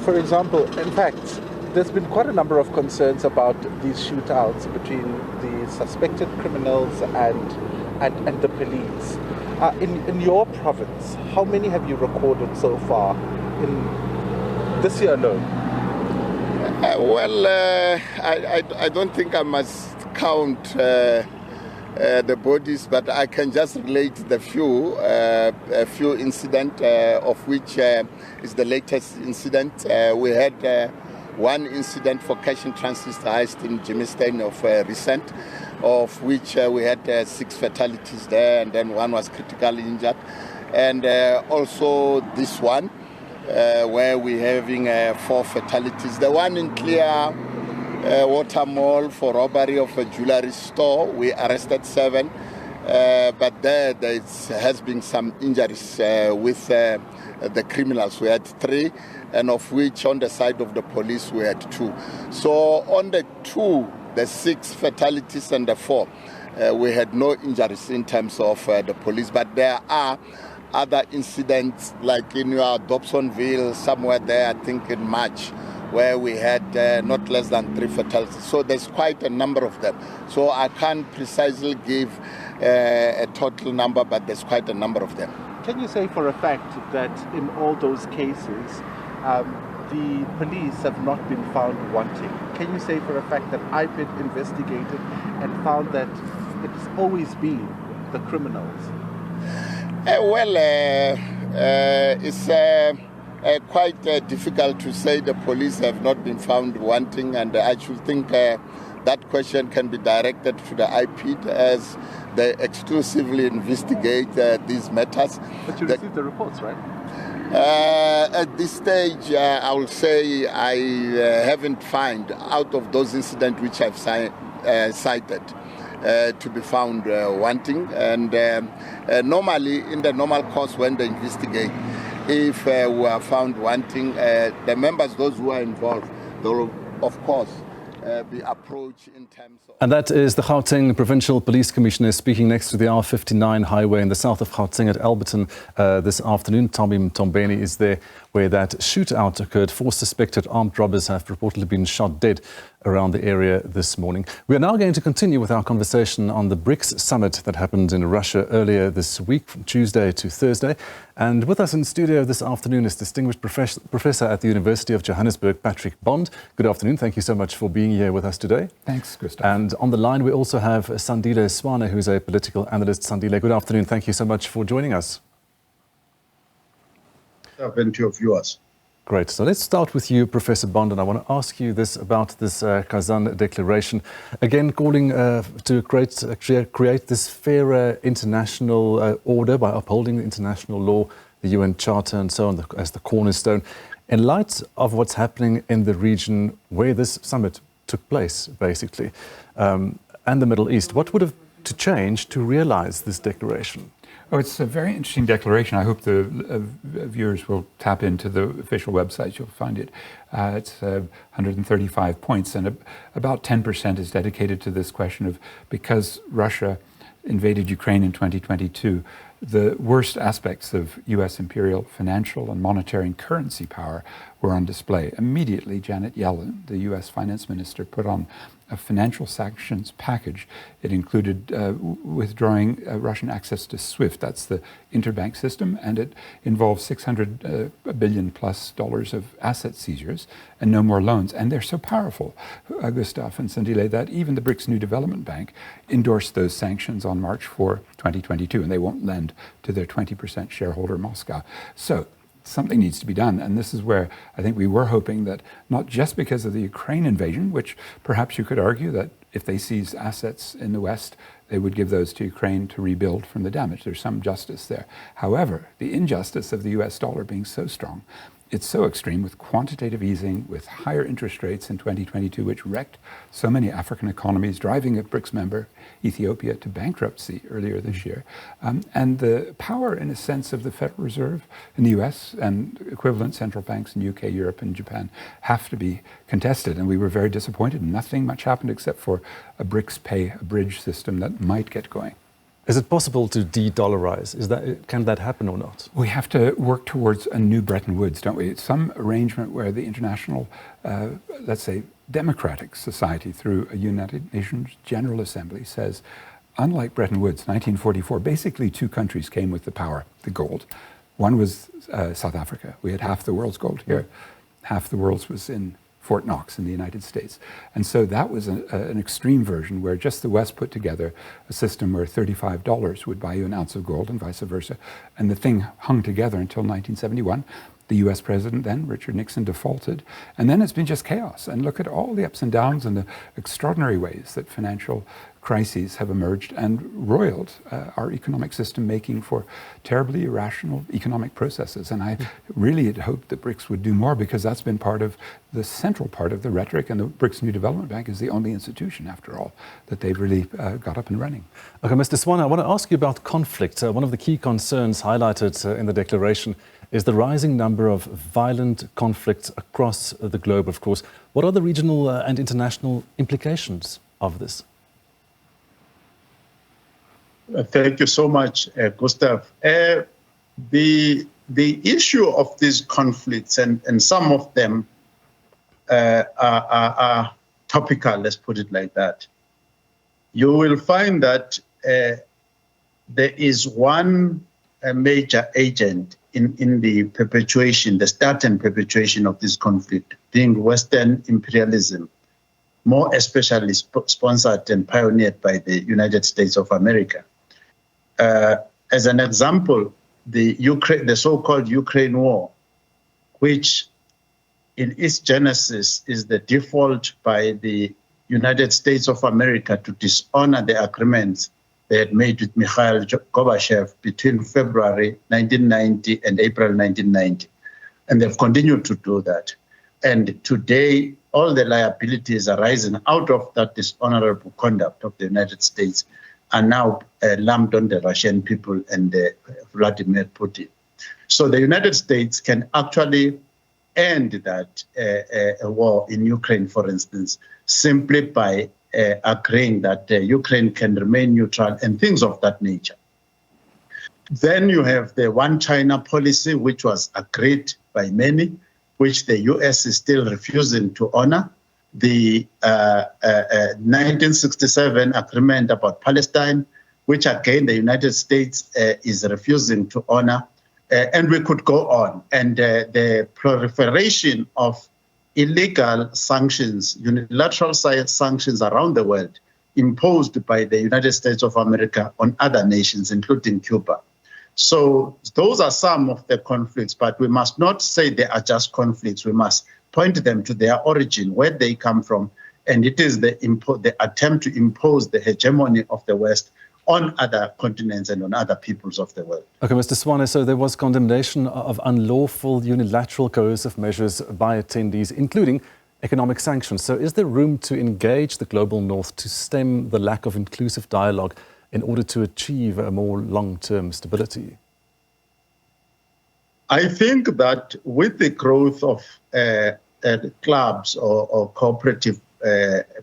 for example, in fact, there's been quite a number of concerns about these shootouts between the suspected criminals and the police. In your province, how many have you recorded so far in this year alone? I don't think I must count the bodies, but I can just relate a few incidents, of which is the latest incident. We had one incident for cash and transit heist in Germiston of recent, of which we had 6 fatalities there, and then one was critically injured. And also this one, where we're having 4 fatalities. The one in Clear Water Mall for robbery of a jewelry store, we arrested 7. But there has been some injuries with the criminals. We had 3, and of which on the side of the police we had 2. So on the 2, the 6 fatalities and the 4, we had no injuries in terms of the police. But there are other incidents like in your Dobsonville, somewhere there, I think in March, where we had not less than 3 fatalities. So there's quite a number of them. So I can't precisely give a total number, but there's quite a number of them. Can you say for a fact that in all those cases, the police have not been found wanting? Can you say for a fact that IPID investigated and found that it's always been the criminals? It's quite difficult to say the police have not been found wanting, and I should think that question can be directed to the IPID as they exclusively investigate these matters. But you received the reports, right? At this stage, I will say I haven't found out of those incidents which I've cited to be found wanting. And normally, in the normal course, when they investigate, if we are found wanting, the members, those who are involved, they will, of course, be approached in terms of... And that is the Gauteng Provincial Police Commissioner speaking next to the R59 highway in the south of Gauteng at Alberton this afternoon. Tommy Mtombeni is there, where that shootout occurred. 4 suspected armed robbers have reportedly been shot dead around the area this morning. We are now going to continue with our conversation on the BRICS summit that happened in Russia earlier this week, from Tuesday to Thursday. And with us in studio this afternoon is distinguished professor at the University of Johannesburg, Patrick Bond. Good afternoon. Thank you so much for being here with us today. Thanks, Gustav. And on the line, we also have Sandile Swane, who's a political analyst. Sandile, good afternoon. Thank you so much for joining us. And to your viewers. Great. So let's start with you, Professor Bond, and I want to ask you this about this Kazan declaration. Again, calling to create this fairer international order by upholding the international law, the UN Charter and so on as the cornerstone. In light of what's happening in the region where this summit took place, basically, and the Middle East, what would have to change to realize this declaration? Oh, it's a very interesting declaration. I hope the viewers will tap into the official website. You'll find it. It's 135 points, and about 10% is dedicated to this question of, because Russia invaded Ukraine in 2022, the worst aspects of U.S. imperial financial and monetary and currency power were on display. Immediately, Janet Yellen, the U.S. finance minister, put on a financial sanctions package. It included withdrawing Russian access to SWIFT, that's the interbank system, and it involved $600 billion plus of asset seizures and no more loans. And they're so powerful, Gustav and Sandile, that even the BRICS New Development Bank endorsed those sanctions on March 4, 2022, and they won't lend to their 20% shareholder Moscow. So something needs to be done. And this is where I think we were hoping that, not just because of the Ukraine invasion, which perhaps you could argue that if they seized assets in the West, they would give those to Ukraine to rebuild from the damage. There's some justice there. However, the injustice of the US dollar being so strong, it's so extreme, with quantitative easing, with higher interest rates in 2022, which wrecked so many African economies, driving a BRICS member, Ethiopia, to bankruptcy earlier this year. And the power, in a sense, of the Federal Reserve in the US and equivalent central banks in UK, Europe, and Japan have to be contested. And we were very disappointed. Nothing much happened except for a BRICS pay, a bridge system that might get going. Is it possible to de-dollarize? Can that happen or not? We have to work towards a new Bretton Woods, don't we? It's some arrangement where the international, let's say, democratic society through a United Nations General Assembly says, unlike Bretton Woods, 1944, basically two countries came with the power, the gold. One was South Africa. We had half the world's gold here. Half the world's was in Fort Knox in the United States. And so that was an extreme version where just the West put together a system where $35 would buy you an ounce of gold and vice versa. And the thing hung together until 1971. The US president then, Richard Nixon, defaulted. And then it's been just chaos. And look at all the ups and downs and the extraordinary ways that financial crises have emerged and roiled our economic system, making for terribly irrational economic processes. And I really had hoped that BRICS would do more, because that's been part of the central part of the rhetoric. And the BRICS New Development Bank is the only institution, after all, that they've really got up and running. Okay, Mr. Swan, I want to ask you about conflict. One of the key concerns highlighted in the declaration is the rising number of violent conflicts across the globe, of course. What are the regional and international implications of this? Thank you so much, Gustav. The issue of these conflicts, and some of them are topical, let's put it like that. You will find that there is one major agent in the perpetuation, the start and perpetuation of this conflict, being Western imperialism, more especially sponsored and pioneered by the United States of America. As an example, the so-called Ukraine war, which in its genesis is the default by the United States of America to dishonor the agreements they had made with Mikhail Gorbachev between February 1990 and April 1990. And they've continued to do that. And today, all the liabilities arising out of that dishonorable conduct of the United States are now lumped on the Russian people and Vladimir Putin. So the United States can actually end that war in Ukraine, for instance, simply by agreeing that Ukraine can remain neutral and things of that nature. Then you have the one China policy, which was agreed by many, which the US is still refusing to honor. The 1967 agreement about Palestine, which again the United States is refusing to honor. And we could go on. And the proliferation of illegal sanctions, unilateral sanctions around the world, imposed by the United States of America on other nations, including Cuba. So those are some of the conflicts, but we must not say they are just conflicts. We must point them to their origin, where they come from, and it is the attempt to impose the hegemony of the West on other continents and on other peoples of the world. Okay, Mr. Swane, so there was condemnation of unlawful unilateral coercive measures by attendees, including economic sanctions. So is there room to engage the global North to stem the lack of inclusive dialogue in order to achieve a more long-term stability? I think that with the growth of clubs or cooperative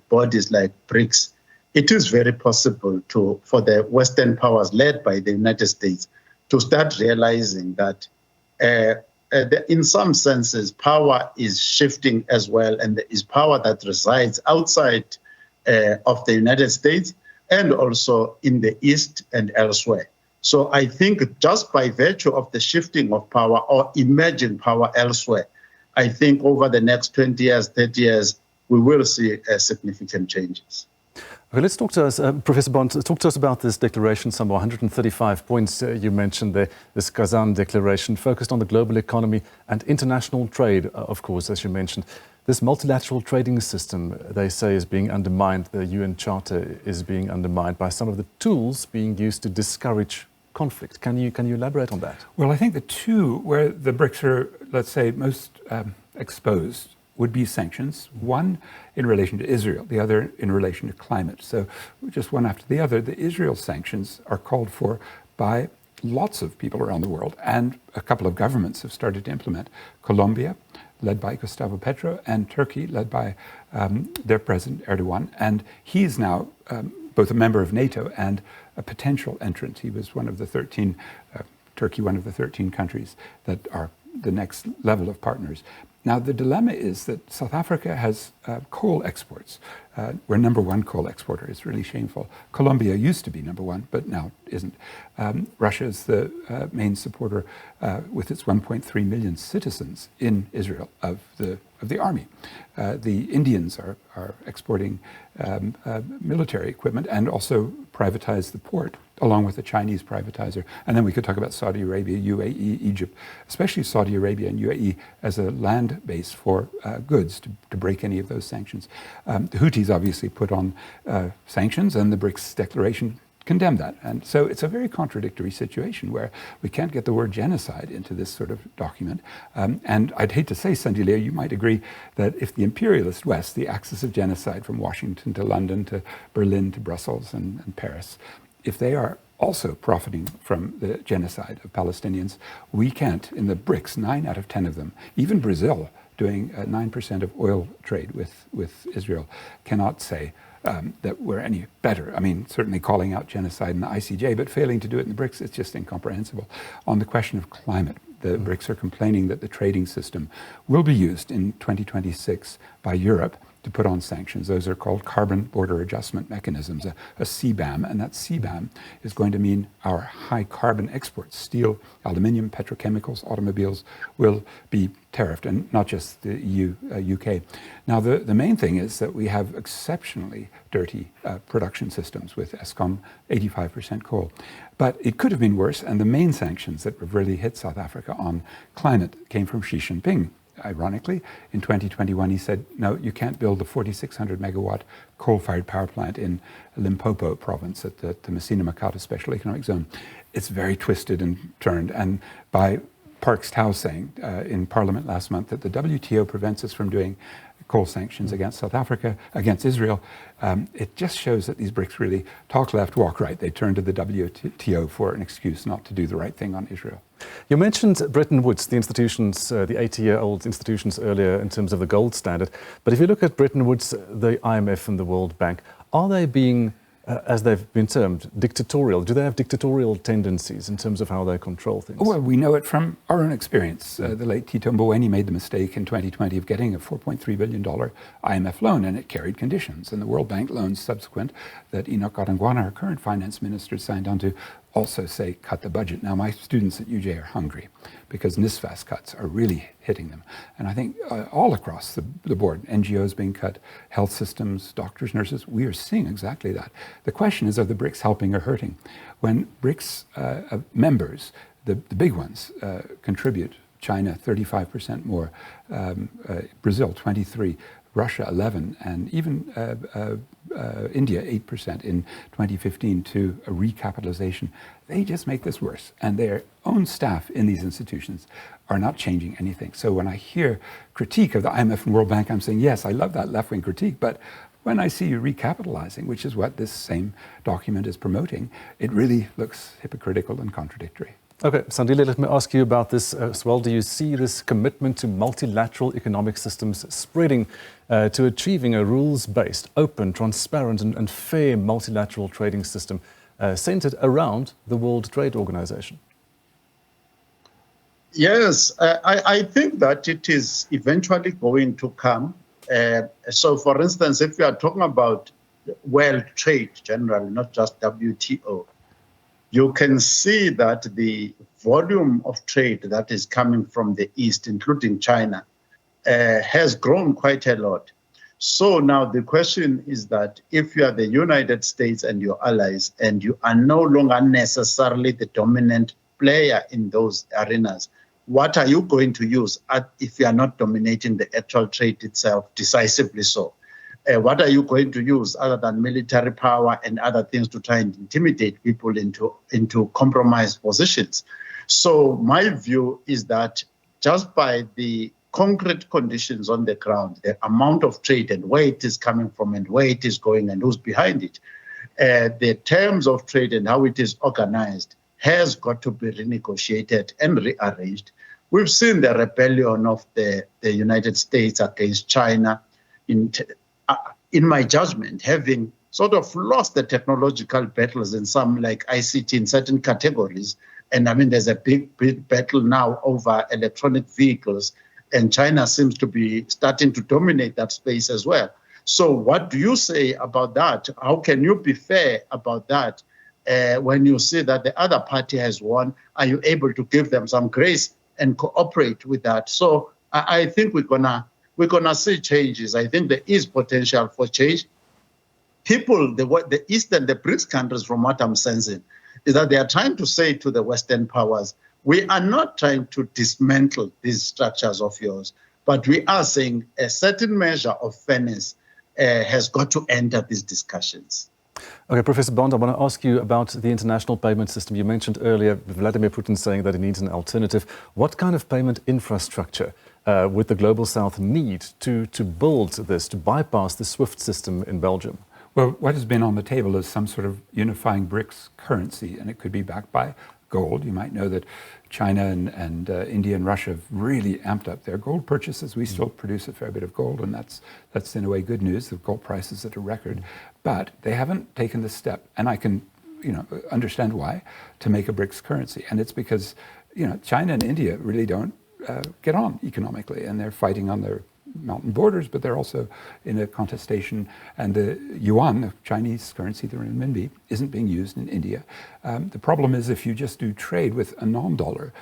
bodies like BRICS, it is very possible for the Western powers led by the United States to start realizing that in some senses, power is shifting as well, and there is power that resides outside of the United States and also in the East and elsewhere. So I think just by virtue of the shifting of power or emerging power elsewhere, I think over the next 20 years, 30 years, we will see significant changes. Okay, let's talk to us, Professor Bond, talk to us about this declaration, some 135 points you mentioned there, this Kazan declaration, focused on the global economy and international trade, of course, as you mentioned. This multilateral trading system, they say, is being undermined. The UN Charter is being undermined by some of the tools being used to discourage conflict. Can you elaborate on that? Well, I think the two where the BRICS are, let's say, most exposed would be sanctions, one in relation to Israel, the other in relation to climate. So just one after the other. The Israel sanctions are called for by lots of people around the world, and a couple of governments have started to implement. Colombia, led by Gustavo Petro, and Turkey, led by their president Erdogan. And he's now both a member of NATO and a potential entrant. He was one of the 13, Turkey, one of the 13 countries that are the next level of partners. Now, the dilemma is that South Africa has coal exports. We're #1 coal exporter. It's really shameful. Colombia used to be #1, but now isn't. Russia is the main supporter with its 1.3 million citizens in Israel of the army. The Indians are exporting military equipment and also privatize the port, along with the Chinese privatizer. And then we could talk about Saudi Arabia, UAE, Egypt, especially Saudi Arabia and UAE as a land base for goods to break any of those sanctions. The Houthis obviously put on sanctions, and the BRICS declaration condemned that. And so it's a very contradictory situation where we can't get the word genocide into this sort of document. And I'd hate to say, Sandile, you might agree that if the imperialist West, the axis of genocide from Washington to London to Berlin to Brussels and Paris, if they are also profiting from the genocide of Palestinians, we can't, in the BRICS, 9 out of 10 of them, even Brazil, doing 9% of oil trade with Israel, cannot say that we're any better. I mean, certainly calling out genocide in the ICJ, but failing to do it in the BRICS, it's just incomprehensible. On the question of climate, the BRICS are complaining that the trading system will be used in 2026 by Europe to put on sanctions. Those are called carbon border adjustment mechanisms, a CBAM, and that CBAM is going to mean our high carbon exports, steel, aluminium, petrochemicals, automobiles, will be tariffed, and not just the EU, UK. Now, the main thing is that we have exceptionally dirty production systems with Eskom, 85% coal. But it could have been worse, and the main sanctions that have really hit South Africa on climate came from Xi Jinping. Ironically, in 2021, he said, no, you can't build the 4,600 megawatt coal-fired power plant in Limpopo province at the Messina Makata Special Economic Zone. It's very twisted and turned. And by Parks Tao saying in Parliament last month that the WTO prevents us from doing coal sanctions against South Africa, against Israel, it just shows that these BRICS really talk left, walk right. They turn to the WTO for an excuse not to do the right thing on Israel. You mentioned Bretton Woods, the institutions, the 80-year-old institutions earlier in terms of the gold standard. But if you look at Bretton Woods, the IMF and the World Bank, are they being, as they've been termed, dictatorial? Do they have dictatorial tendencies in terms of how they control things? Well, we know it from our own experience. The late Tito Mboweni made the mistake in 2020 of getting a $4.3 billion IMF loan, and it carried conditions. And the World Bank loans subsequent that Enoch Godongwana, our current finance minister, signed on to, also say cut the budget. Now, my students at UJ are hungry because NISFAS cuts are really hitting them. And I think all across the board, NGOs being cut, health systems, doctors, nurses, we are seeing exactly that. The question is, are the BRICS helping or hurting? When BRICS members, the big ones, contribute, China 35% more, Brazil 23%, Russia 11%, and even India 8% in 2015 to a recapitalization, they just make this worse. And their own staff in these institutions are not changing anything. So when I hear critique of the IMF and World Bank, I'm saying, yes, I love that left-wing critique, but when I see you recapitalizing, which is what this same document is promoting, it really looks hypocritical and contradictory. Okay, Sandile, let me ask you about this as well. Do you see this commitment to multilateral economic systems spreading to achieving a rules-based, open, transparent and fair multilateral trading system centered around the World Trade Organization? Yes, I think that it is eventually going to come. So, for instance, if you are talking about world trade generally, not just WTO, you can see that the volume of trade that is coming from the East, including China, has grown quite a lot. So now the question is that if you are the United States and your allies, and you are no longer necessarily the dominant player in those arenas, what are you going to use if you are not dominating the actual trade itself decisively so? What are you going to use other than military power and other things to try and intimidate people into compromised positions? So my view is that just by the concrete conditions on the ground, the amount of trade and where it is coming from and where it is going and who's behind it, the terms of trade and how it is organized has got to be renegotiated and rearranged. We've seen the rebellion of the United States against China, in my judgment, having sort of lost the technological battles in some, like ICT in certain categories. And I mean, there's a big battle now over electronic vehicles, and China seems to be starting to dominate that space as well. So what do you say about that? How can you be fair about that when you see that the other party has won? Are you able to give them some grace and cooperate with that? So I think we're gonna see changes. I think there is potential for change. People, the East and the BRICS countries, from what I'm sensing, is that they are trying to say to the Western powers, we are not trying to dismantle these structures of yours, but we are saying a certain measure of fairness has got to enter these discussions. Okay, Professor Bond, I want to ask you about the international payment system. You mentioned earlier Vladimir Putin saying that it needs an alternative. What kind of payment infrastructure would the Global South need to build this, to bypass the SWIFT system in Belgium? Well, what has been on the table is some sort of unifying BRICS currency, and it could be backed by gold. You might know that China and India and Russia have really amped up their gold purchases. We still produce a fair bit of gold, and that's in a way good news. The gold price is at a record, but they haven't taken the step, and I can understand why, to make a BRICS currency. And it's because China and India really don't get on economically, and they're fighting on their mountain borders, but they're also in a contestation, and the yuan, the Chinese currency, the renminbi, isn't being used in India. The problem is if you just do trade with a non-dollar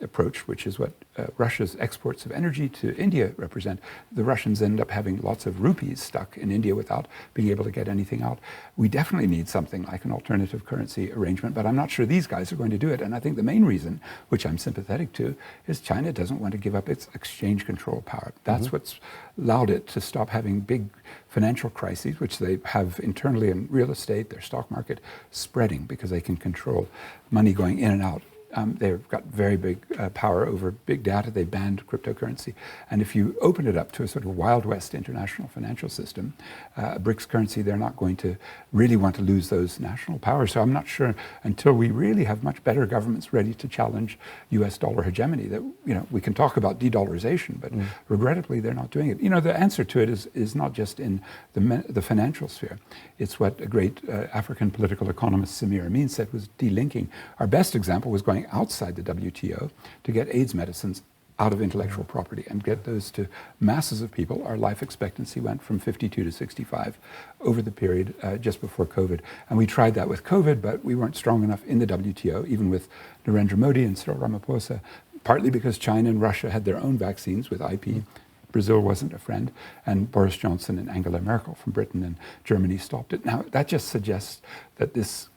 approach, which is what Russia's exports of energy to India represent, the Russians end up having lots of rupees stuck in India without being able to get anything out. We definitely need something like an alternative currency arrangement, but I'm not sure these guys are going to do it. And I think the main reason, which I'm sympathetic to, is China doesn't want to give up its exchange control power. That's what's allowed it to stop having big financial crises, which they have internally in real estate, their stock market spreading because they can control money going in and out. They've got very big power over big data. They banned cryptocurrency. And if you open it up to a sort of Wild West international financial system, BRICS currency, they're not going to really want to lose those national powers. So I'm not sure until we really have much better governments ready to challenge US dollar hegemony that, we can talk about de-dollarization, but regrettably they're not doing it. The answer to it is not just in the financial sphere. It's what a great African political economist, Samir Amin, said was delinking. Our best example was going outside the WTO to get AIDS medicines out of intellectual property and get those to masses of people. Our life expectancy went from 52 to 65 over the period just before COVID. And we tried that with COVID, but we weren't strong enough in the WTO, even with Narendra Modi and Cyril Ramaphosa, partly because China and Russia had their own vaccines with IP. Brazil wasn't a friend, and Boris Johnson and Angela Merkel from Britain and Germany stopped it. Now, that just suggests that this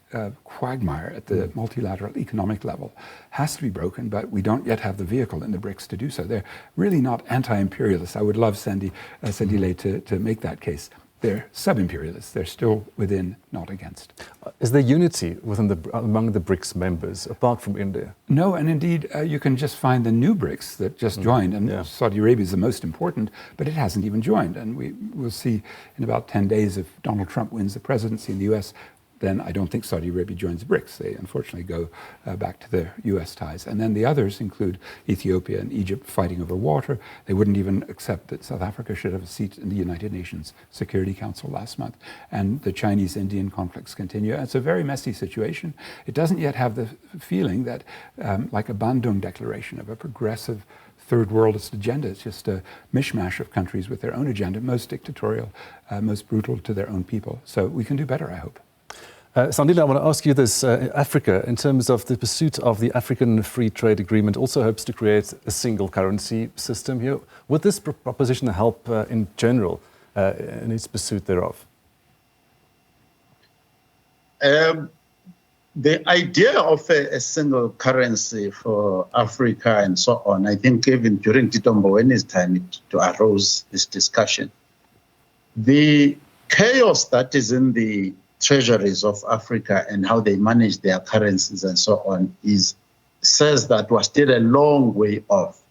quagmire at the multilateral economic level has to be broken, but we don't yet have the vehicle in the BRICS to do so. They're really not anti-imperialists. I would love Sandy Lay to make that case. They're sub-imperialists. They're still within, not against. Is there unity among the BRICS members, apart from India? No, and indeed, you can just find the new BRICS that just joined, and Saudi Arabia is the most important, but it hasn't even joined. And we will see in about 10 days if Donald Trump wins the presidency in the US, then I don't think Saudi Arabia joins BRICS. They unfortunately go back to their US ties. And then the others include Ethiopia and Egypt fighting over water. They wouldn't even accept that South Africa should have a seat in the United Nations Security Council last month. And the Chinese-Indian conflicts continue. It's a very messy situation. It doesn't yet have the feeling that, like a Bandung Declaration of a progressive third worldist agenda. It's just a mishmash of countries with their own agenda, most dictatorial, most brutal to their own people. So we can do better, I hope. Sandile, I want to ask you this. Africa, in terms of the pursuit of the African Free Trade Agreement, also hopes to create a single currency system here. Would this proposition help in general in its pursuit thereof? The idea of a single currency for Africa and so on, I think even during Tito Mbowene's time it arose this discussion. The chaos that is in the treasuries of Africa and how they manage their currencies and so on says that we're still a long way off.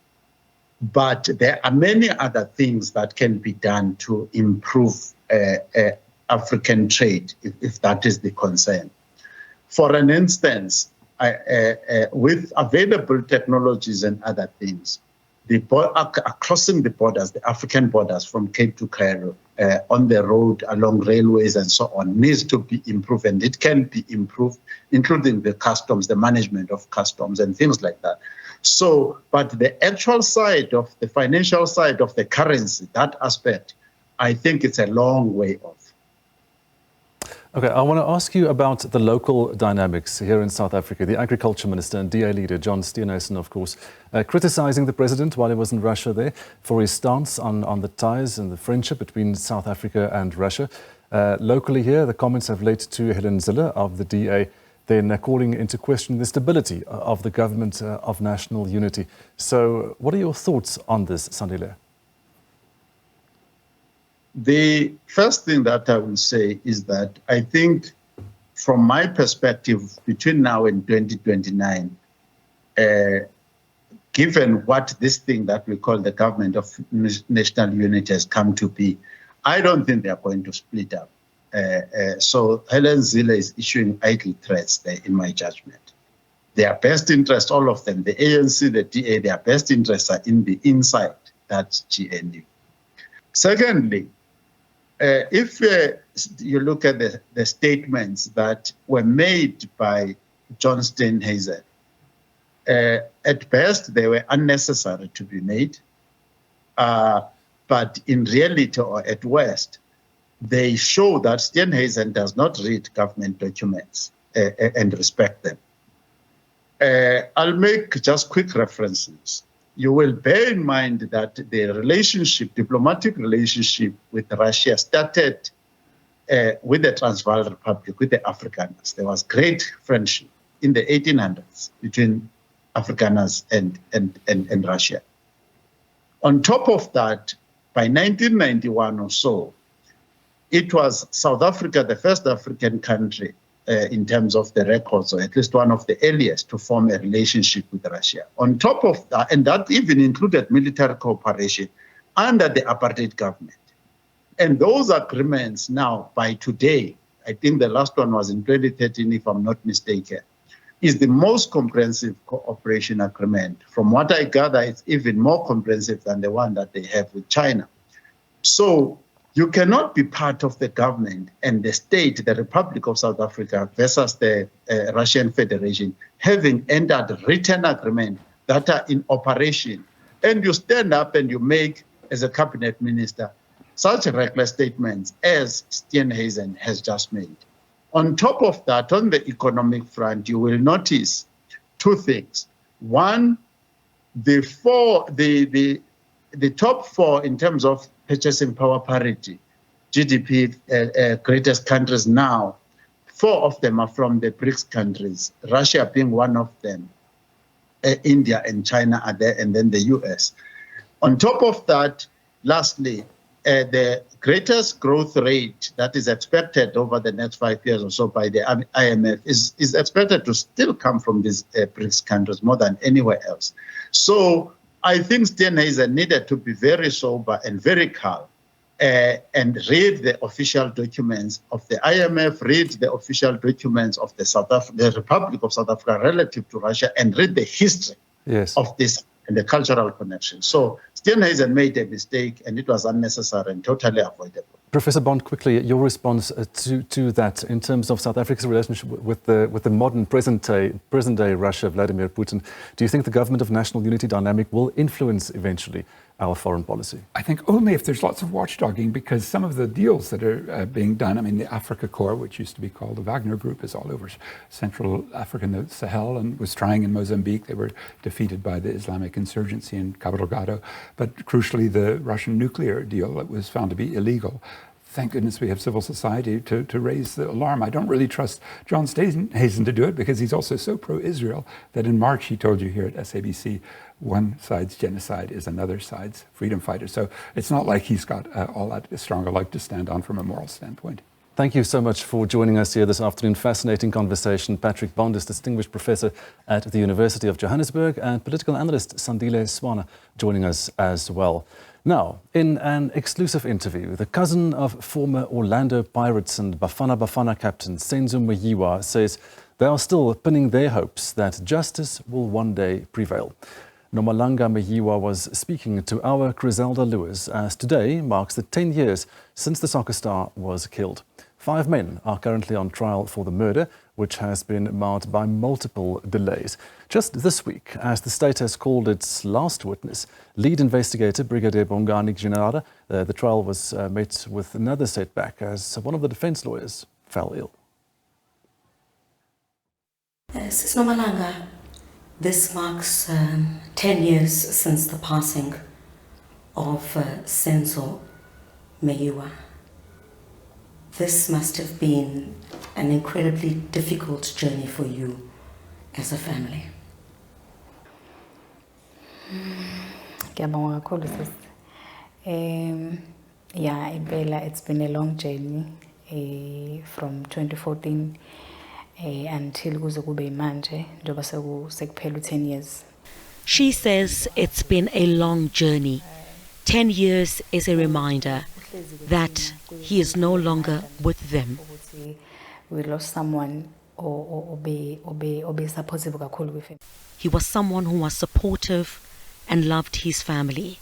But there are many other things that can be done to improve African trade, if that is the concern. For an instance, with available technologies and other things, crossing the borders, the African borders from Cape to Cairo, on the road, along railways and so on, needs to be improved, and it can be improved, including the customs, the management of customs and things like that. So, but the actual side of the financial side of the currency, that aspect, I think it's a long way off. Okay, I want to ask you about the local dynamics here in South Africa. The Agriculture Minister and DA leader, John Steenhuisen, of course, criticising the president while he was in Russia there for his stance on the ties and the friendship between South Africa and Russia. Locally here, the comments have led to Helen Zille of the DA then calling into question the stability of the government of national unity. So what are your thoughts on this, Sandile? The first thing that I will say is that I think, from my perspective, between now and 2029, given what this thing that we call the government of national unity has come to be, I don't think they are going to split up. So Helen Zille is issuing idle threats there, in my judgment. Their best interest, all of them, the ANC, the DA, their best interests are in the inside, that's GNU. Secondly, if you look at the statements that were made by John Steenhuisen, at best they were unnecessary to be made, but in reality or at worst, they show that Steenhuisen does not read government documents and respect them. I'll make just quick references. You will bear in mind that the relationship, diplomatic relationship with Russia started with the Transvaal Republic, with the Afrikaners. There was great friendship in the 1800s between Afrikaners and Russia. On top of that, by 1991 or so, it was South Africa, the first African country in terms of the records, or at least one of the earliest to form a relationship with Russia. On top of that, and that even included military cooperation under the apartheid government. And those agreements now, by today, I think the last one was in 2013, if I'm not mistaken, is the most comprehensive cooperation agreement. From what I gather, it's even more comprehensive than the one that they have with China. So you cannot be part of the government and the state, the Republic of South Africa versus the Russian Federation, having entered written agreement that are in operation. And you stand up and you make, as a cabinet minister, such reckless statements as Steenhuisen has just made. On top of that, on the economic front, you will notice two things. One, the top four in terms of purchasing power parity, GDP, greatest countries now, four of them are from the BRICS countries, Russia being one of them, India and China are there, and then the US. On top of that, lastly, the greatest growth rate that is expected over the next 5 years or so by the IMF is expected to still come from these BRICS countries more than anywhere else. So I think Steenhuisen needed to be very sober and very calm and read the official documents of the IMF, read the official documents of the Republic of South Africa relative to Russia, and read the history of this and the cultural connection. So Steenhuisen made a mistake, and it was unnecessary and totally avoidable. Professor Bond, quickly, your response to that in terms of South Africa's relationship with the modern present-day Russia, Vladimir Putin. Do you think the government of national unity dynamic will influence eventually our foreign policy? I think only if there's lots of watchdogging, because some of the deals that are being done, I mean, the Africa Corps, which used to be called the Wagner Group, is all over Central Africa and the Sahel, and was trying in Mozambique. They were defeated by the Islamic insurgency in Cabo Delgado. But crucially, the Russian nuclear deal that was found to be illegal. Thank goodness we have civil society to raise the alarm. I don't really trust John Steenhuisen to do it, because he's also so pro-Israel that in March he told you here at SABC, one side's genocide is another side's freedom fighter. So it's not like he's got all that strong a leg to stand on from a moral standpoint. Thank you so much for joining us here this afternoon. Fascinating conversation. Patrick Bond is Distinguished Professor at the University of Johannesburg, and political analyst Sandile Swana joining us as well. Now, in an exclusive interview, the cousin of former Orlando Pirates and Bafana Bafana captain Senzo Meyiwa says they are still pinning their hopes that justice will one day prevail. Nomalanga Meyiwa was speaking to our Griselda Lewis as today marks the 10 years since the soccer star was killed. 5 men are currently on trial for the murder, which has been marred by multiple delays. Just this week, as the state has called its last witness, lead investigator Brigadier Bongani Generada, the trial was met with another setback as one of the defence lawyers fell ill. Sis Nomalanga, this marks 10 years since the passing of Senzo Meyiwa. This must have been an incredibly difficult journey for you as a family. Ngiyabonga kakhulu sis. Yeah, impela it's been a long journey from 2014 until kuze kube manje njengoba sekuphela 10 years. She says it's been a long journey. 10 years is a reminder that he is no longer with them. We lost someone supportive kakhulu with him. He was someone who was supportive and loved his family.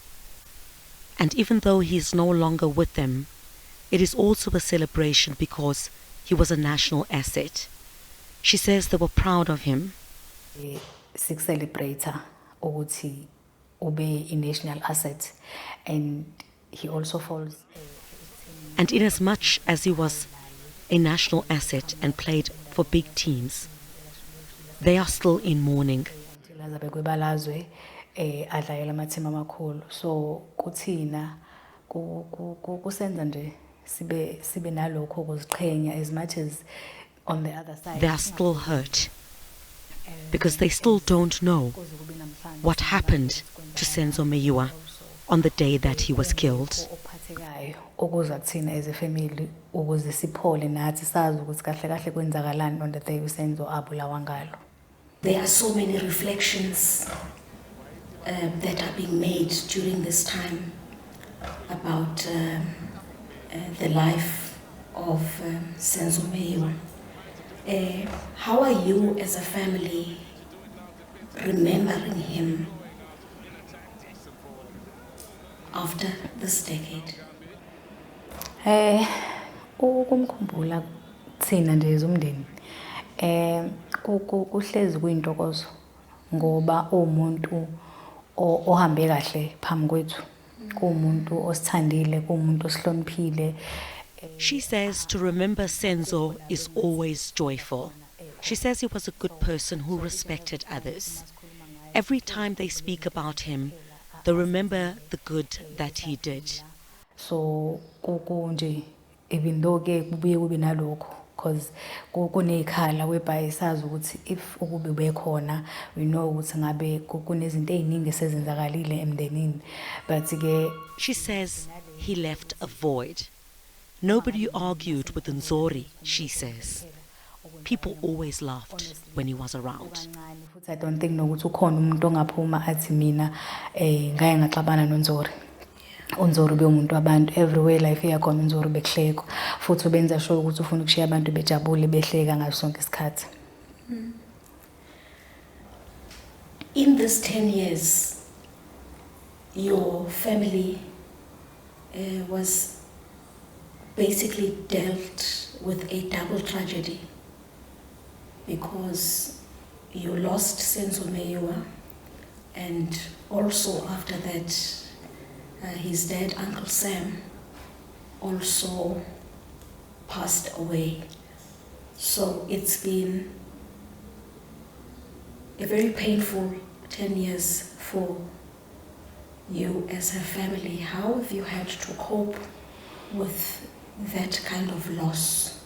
And even though he is no longer with them, it is also a celebration because he was a national asset. She says they were proud of him. Celebrate ukuthi ube a national asset, and he also falls. And in as much as he was a national asset and played for big teams, they are still in mourning. So kuthina kusenza nje sibe nalokho ukuziqhenya as much as on the other side. They are still hurt because they still don't know what happened to Senzo Meyiwa on the day that he was killed. Ukuza kuthina as a family ukuze siphole nathi sazi ukuthi kahle kahle kwenzakalani on the day uSenzo abulawa ngalo. There are so many reflections that are being made during this time about the life of Senzo Meyiwa. How are you as a family remembering him after this decade? Ukumkhumbula thina nje umndeni kuhlezi kuyintokozo ngoba umuntu ohambe kahle phambi kwethu, kumuntu osithandile, kumuntu osihloniphile. She says to remember Senzo is always joyful. She says he was a good person who respected others. Every time they speak about him, they remember the good that he did. So nje even though ke kubuye kube nalokho because kunekhala whereby sazi ukuthi if ukube bekhona we know ukuthi ngabe kunezinto eziningi esezenzakalile emndenini, but ke she says he left a void. Nobody argued with Nzori, she says. People always laughed when he was around. I don't think nokuthi ukhona umuntu ongaphuma athi mina ngaye ngaxabana noNzori. unzoro ube umuntu wabantu everywhere life yakhona unzoro bekuhleko futhi ubenza sure ukuthi ufuna ukushiya abantu bejabule behleka ngaso sonke isikhathi. In this 10 years, your family was basically dealt with a double tragedy because you lost Senzo Meyiwa, and also after that, his dad, Uncle Sam, also passed away. So it's been a very painful 10 years for you as a family. How have you had to cope with that kind of loss?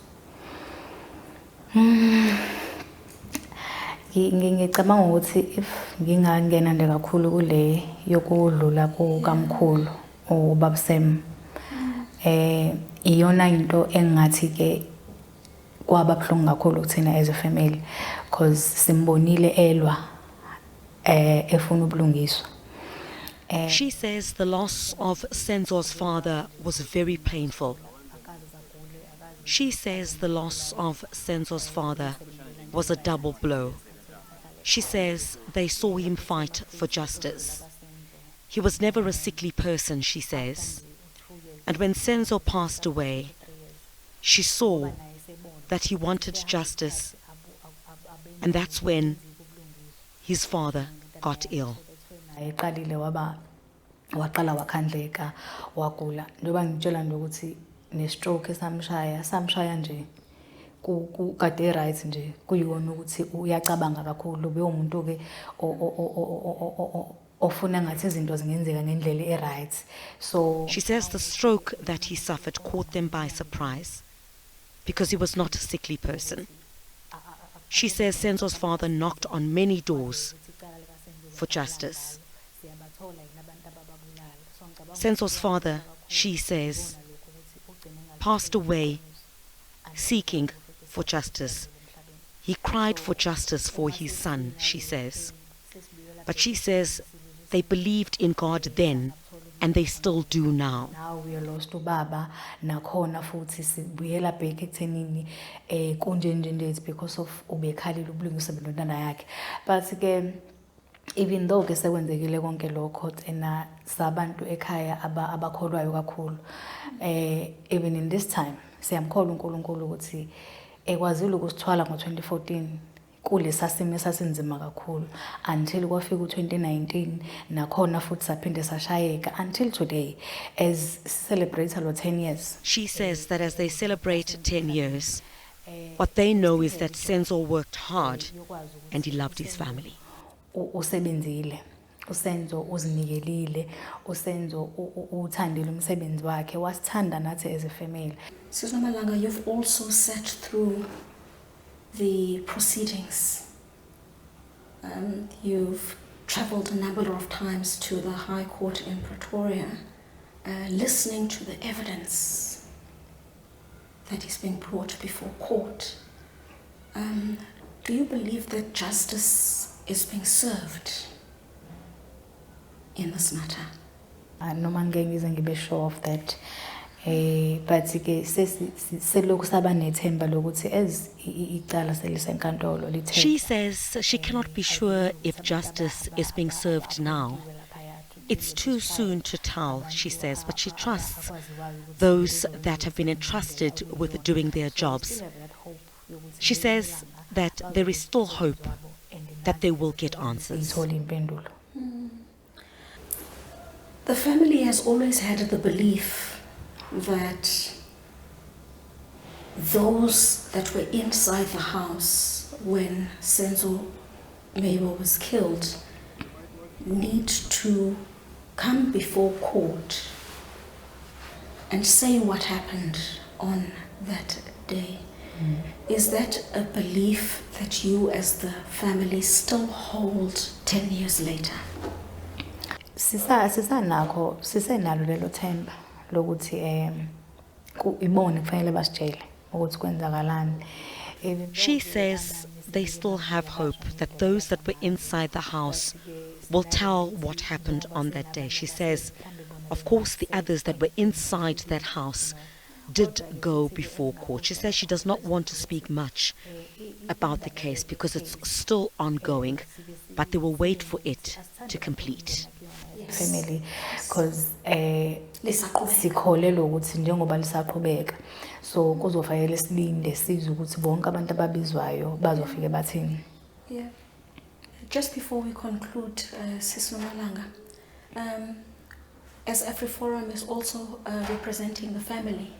Ngicabanga ukuthi if ngingangena nje kakhulu kule yokudlula kukamkhulu ubaba Sam iyona into engathi ke kwaba buhlungu kakhulu kuthina as a family because simbonile elwa efuna ubulungiswa. She says the loss of Senzo's father was very painful. She says the loss of Senzo's father was a double blow. She says they saw him fight for justice. He was never a sickly person, she says. And when Senzo passed away, she saw that he wanted justice, and that's when his father got ill. Waqala wakhandleka wagula njengoba ngitshela nje ukuthi ne-stroke samshaya nje kade right nje kuyona ukuthi uyacabanga kakhulu ube umuntu ke ofuna ngathi izinto zingenzeka ngendlela e-right. So she says the stroke that he suffered caught them by surprise because he was not a sickly person. She says Senzo's father knocked on many doors for justice. Senzo's father, she says, passed away seeking for justice. He cried for justice for his son, she says. But she says they believed in God then, and they still do now. Now we are lost to Baba, nakhona futhi sibuyela back ekuthenini kunjenje it's because of ubekhalile ubulungisa bentwana yakhe. But ke even though ke sekwenzekile konke lokho thina sabantu ekhaya abakholwayo kakhulu even in this time siyamkholwa uNkulunkulu ukuthi ekwazile ukusithwala ngo2014 kulesa simo sasinzima kakhulu until kwafika u2019 nakhona futhi saphinde sashayeka until today as celebrate lo 10 years. She says that as they celebrate 10 years, what they know is that Senzo worked hard and he loved his family. Usebenzile uSenzo uzinikelile uSenzo uthandile umsebenzi wakhe wasithanda nathi as a family. Sister Malanga, you've also sat through the proceedings. You've traveled a number of times to the High Court in Pretoria, listening to the evidence that is being brought before court. Do you believe that justice is being served in this matter? No man ngibe sure of that. But ke selokhu saba nethemba lokuthi as icala selisenkantolo lithe. She says she cannot be sure if justice is being served now. It's too soon to tell, she says, but she trusts those that have been entrusted with doing their jobs. She says that there is still hope that they will get answers. The family has always had the belief that those that were inside the house when Senzo Meyiwa was killed need to come before court and say what happened on that day. Is that a belief that you as the family still hold 10 years later? Sisenalo lelo themba lokuthi ibone kufanele basitshele ukuthi kwenzakalani. She says they still have hope that those that were inside the house will tell what happened on that day. She says Of course, the others that were inside that house did go before court. She says she does not want to speak much about the case because it's still ongoing, but they will wait for it to complete. Family, because sikholelwa ukuthi njengoba lisaqhubeka so kuzofanele silinde sizwe ukuthi bonke abantu ababizwayo bazofike bathini. Yeah. Just before we conclude, Sis Nomalanga, as AfriForum is also representing the family,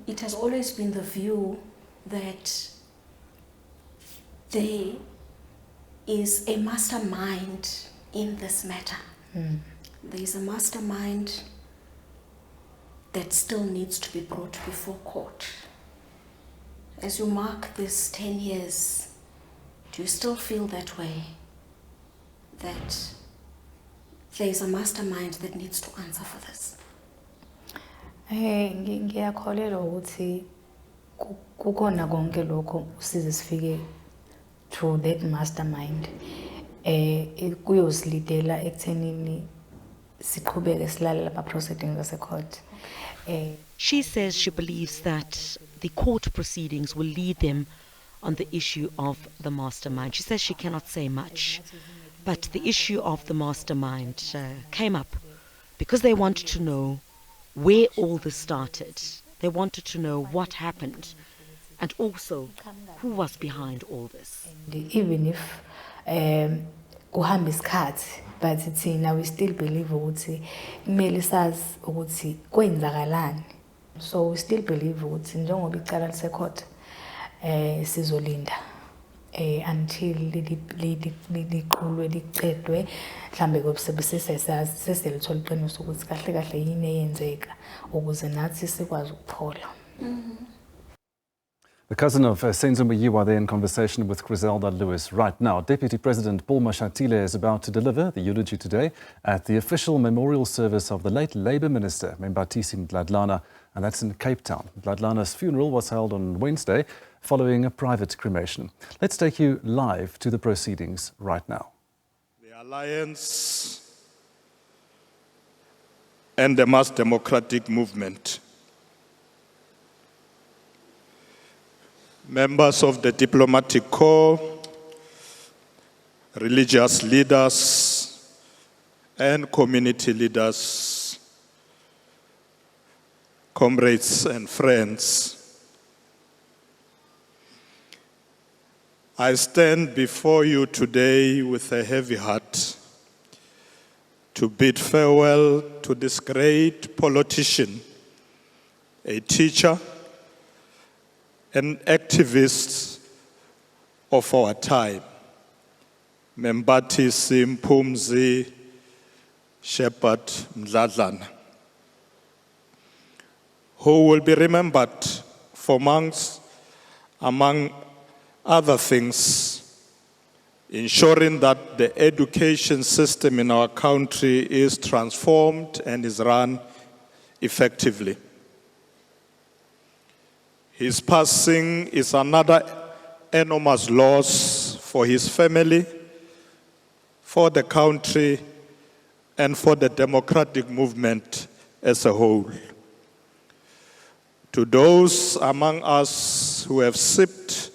it has always been the view that there is a mastermind in this matter. There is a mastermind that still needs to be brought before court. As you mark this 10 years, do you still feel that way? That there is a mastermind that needs to answer for this? Ngiyakholelwa ukuthi kukhona konke lokho size sifike to that mastermind. Kuyosilidela ekuthenini siqhubeke silale lapha proceedings ase-court. She says she believes that the court proceedings will lead them on the issue of the mastermind. She says she cannot say much, but the issue of the mastermind came up because they wanted to know where all this started. They wanted to know what happened and also who was behind all this. Even if kuhamba isikhathi, but thina we still believe ukuthi kumele sazi ukuthi kwenzakalani. So we still believe ukuthi njengoba icala lise-court sizolinda until liqulwe liqedwe mhlambe kobe seselithola iqiniso ukuthi kahle kahle yini eyenzeka ukuze nathi sikwazi ukuphola. The cousin of Senzo Meyiwa there in conversation with Griselda Lewis right now. Deputy President Paul Mashatile is about to deliver the eulogy today at the official memorial service of the late Labour Minister, Membatisi Mdladlana, and that's in Cape Town. Mdladlana's funeral was held on Wednesday following a private cremation. Let's take you live to the proceedings right now. The Alliance and the Mass Democratic Movement, members of the diplomatic corps, religious leaders, and community leaders, comrades and friends, I stand before you today with a heavy heart to bid farewell to this great politician, a teacher, an activist of our time, Membatisi Mpumzi Shepherd Mdladlana, who will be remembered for among other things, ensuring that the education system in our country is transformed and is run effectively. His passing is another enormous loss for his family, for the country, and for the democratic movement as a whole. To those among us who have sipped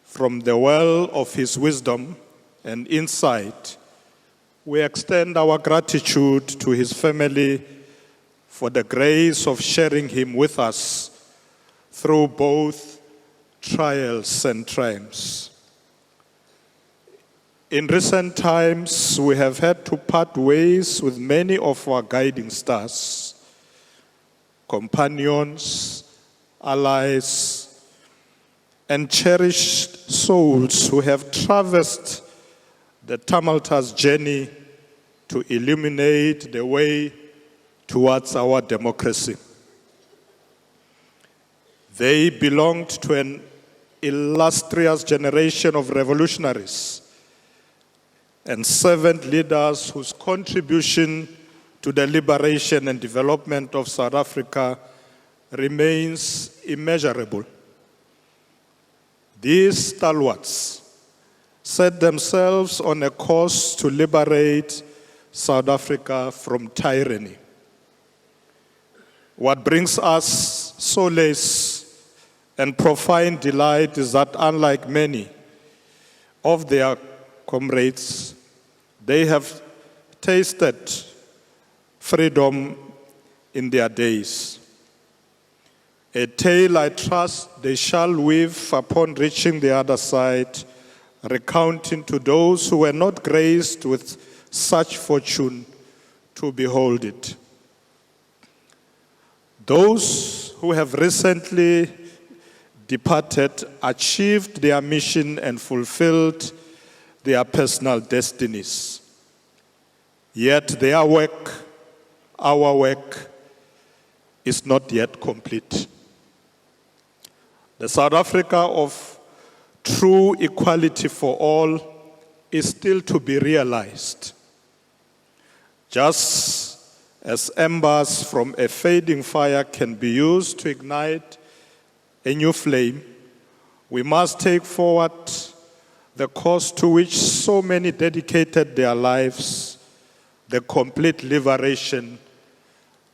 from the well of his wisdom and insight, we extend our gratitude to his family for the grace of sharing him with us through both trials and triumphs. In recent times, we have had to part ways with many of our guiding stars, companions, allies, and cherished souls who have traversed the tumultuous journey to illuminate the way towards our democracy. They belonged to an illustrious generation of revolutionaries and servant leaders whose contribution to the liberation and development of South Africa remains immeasurable. These stalwarts set themselves on a course to liberate South Africa from tyranny. What brings us solace and profound delight is that unlike many of their comrades, they have tasted freedom in their days. A tale I trust they shall weave upon reaching the other side, recounting to those who were not graced with such fortune to behold it. Those who have recently departed achieved their mission and fulfilled their personal destinies. Yet their work, our work, is not yet complete. The South Africa of true equality for all is still to be realized. Just as embers from a fading fire can be used to ignite a new flame, we must take forward the cause to which so many dedicated their lives, the complete liberation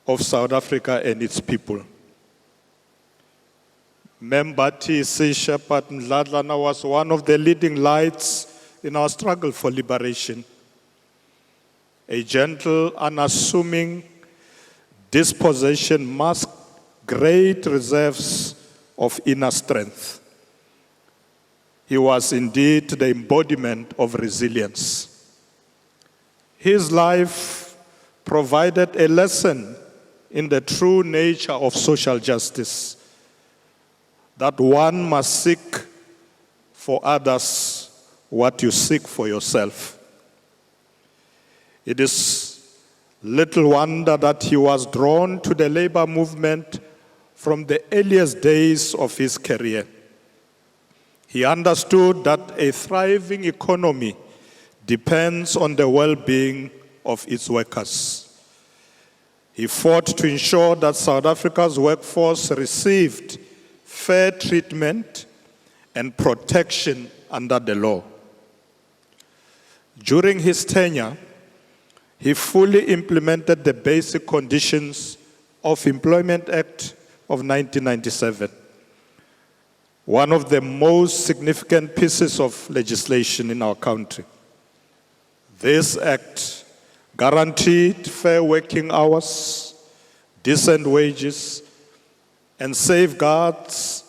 of South Africa and its people. Membati C. Shepherd Mdladlana was one of the leading lights in our struggle for liberation. A gentle, unassuming disposition masked great reserves of inner strength. He was indeed the embodiment of resilience. His life provided a lesson in the true nature of social justice, that one must seek for others what you seek for yourself. It is little wonder that he was drawn to the labor movement from the earliest days of his career. He understood that a thriving economy depends on the well-being of its workers. He fought to ensure that South Africa's workforce received fair treatment and protection under the law. During his tenure, he fully implemented the Basic Conditions of Employment Act of 1997, one of the most significant pieces of legislation in our country. This act guaranteed fair working hours, decent wages, and safeguards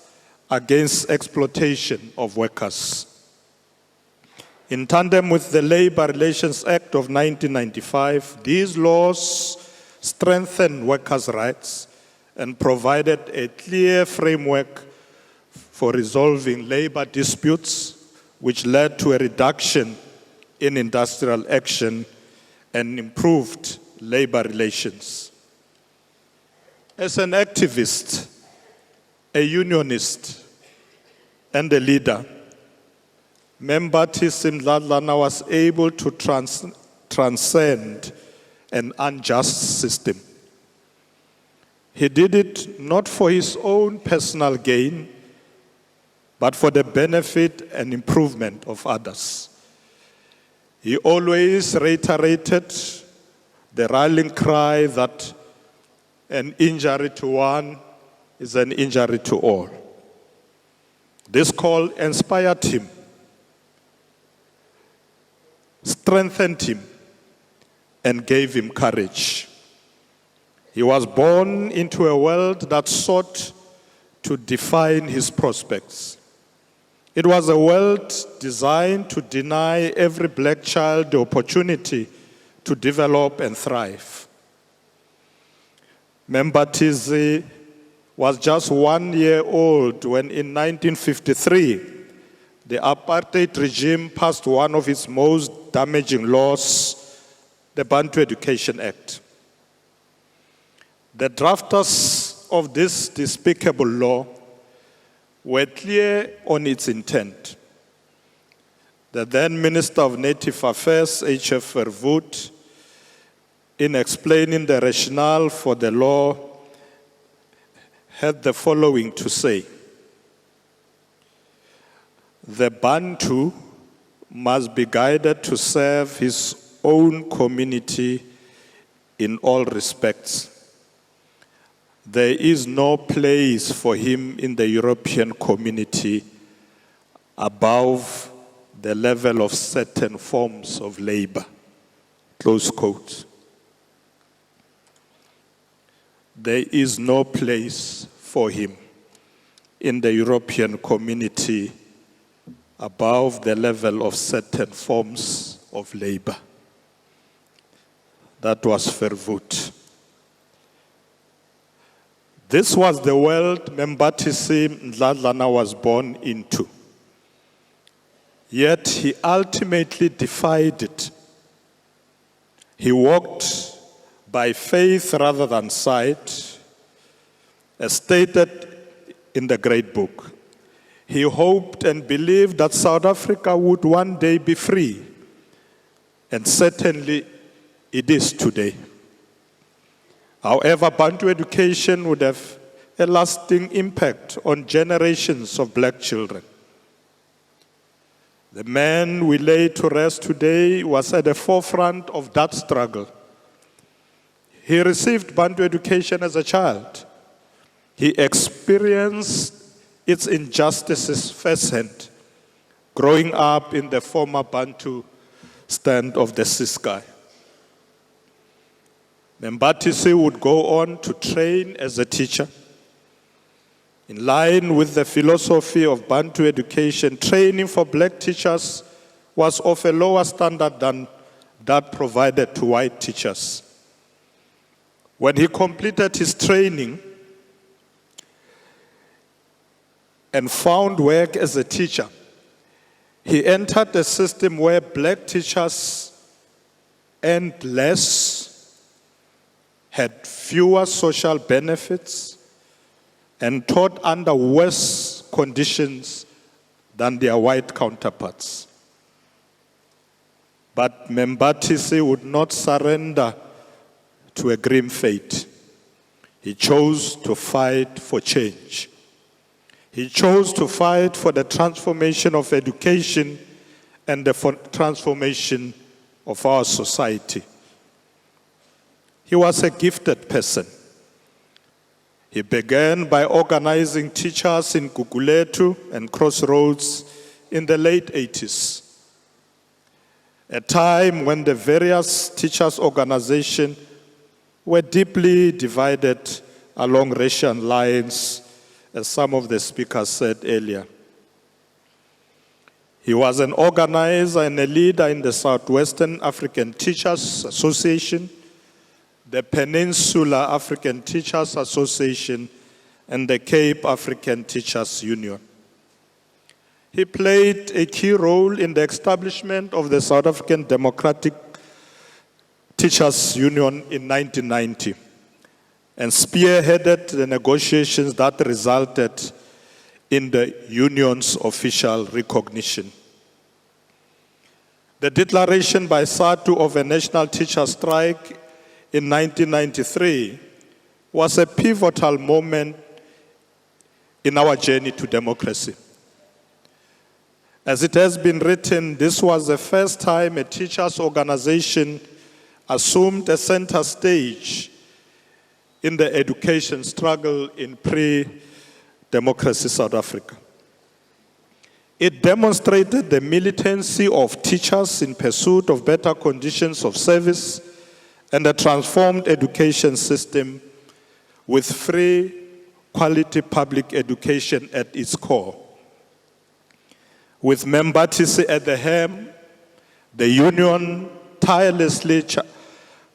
against exploitation of workers. In tandem with the Labor Relations Act of 1995, these laws strengthened workers' rights and provided a clear framework for resolving labor disputes, which led to a reduction in industrial action and improved labor relations. As an activist, a unionist, and a leader, Membati Mdladlana was able to transcend an unjust system. He did it not for his own personal gain, but for the benefit and improvement of others. He always reiterated the rallying cry that an injury to one is an injury to all. This call inspired him, strengthened him, and gave him courage. He was born into a world that sought to define his prospects. It was a world designed to deny every black child the opportunity to develop and thrive. Membati was just 1 year old when in 1953, the apartheid regime passed one of its most damaging laws, the Bantu Education Act. The drafters of this despicable law were clear on its intent. The then Minister of Native Affairs, H.F. Verwoerd, in explaining the rationale for the law, had the following to say: the Bantu must be guided to serve his own community in all respects. there is no place for him in the European community above the level of certain forms of labor. Close quote. There is no place for him in the European community above the level of certain forms of labor. That was Verwoerd. This was the world Membathisi Mdladlana was born into. Yet he ultimately defied it. He walked by faith rather than sight, as stated in the great book. He hoped and believed that South Africa would one day be free, and certainly it is today. However, Bantu education would have a lasting impact on generations of black children. The man we lay to rest today was at the forefront of that struggle. He received Bantu education as a child. He experienced its injustices firsthand, growing up in the former Bantu stand of the Ciskei. Membathisi would go on to train as a teacher. In line with the philosophy of Bantu education, training for black teachers was of a lower standard than that provided to white teachers. When he completed his training and found work as a teacher, he entered a system where black teachers earned less, had fewer social benefits, and taught under worse conditions than their white counterparts. But Membathisi would not surrender to a grim fate. He chose to fight for change. He chose to fight for the transformation of education and the transformation of our society. He was a gifted person. He began by organizing teachers in Gugulethu and Crossroads in the late 80s, a time when the various teachers' organizations were deeply divided along racial lines, as some of the speakers said earlier. He was an organizer and a leader in the Southwestern African Teachers Association, the Peninsula African Teachers Association, and the Cape African Teachers Union. He played a key role in the establishment of the South African Democratic Teachers Union in 1990 and spearheaded the negotiations that resulted in the union's official recognition. The declaration by SADU of a national teacher strike in 1993 was a pivotal moment in our journey to democracy. As it has been written, this was the first time a teachers' organization assumed a center stage in the education struggle in pre-democracy South Africa. It demonstrated the militancy of teachers in pursuit of better conditions of service and a transformed education system with free, quality public education at its core. With Membathisi at the helm, the union tirelessly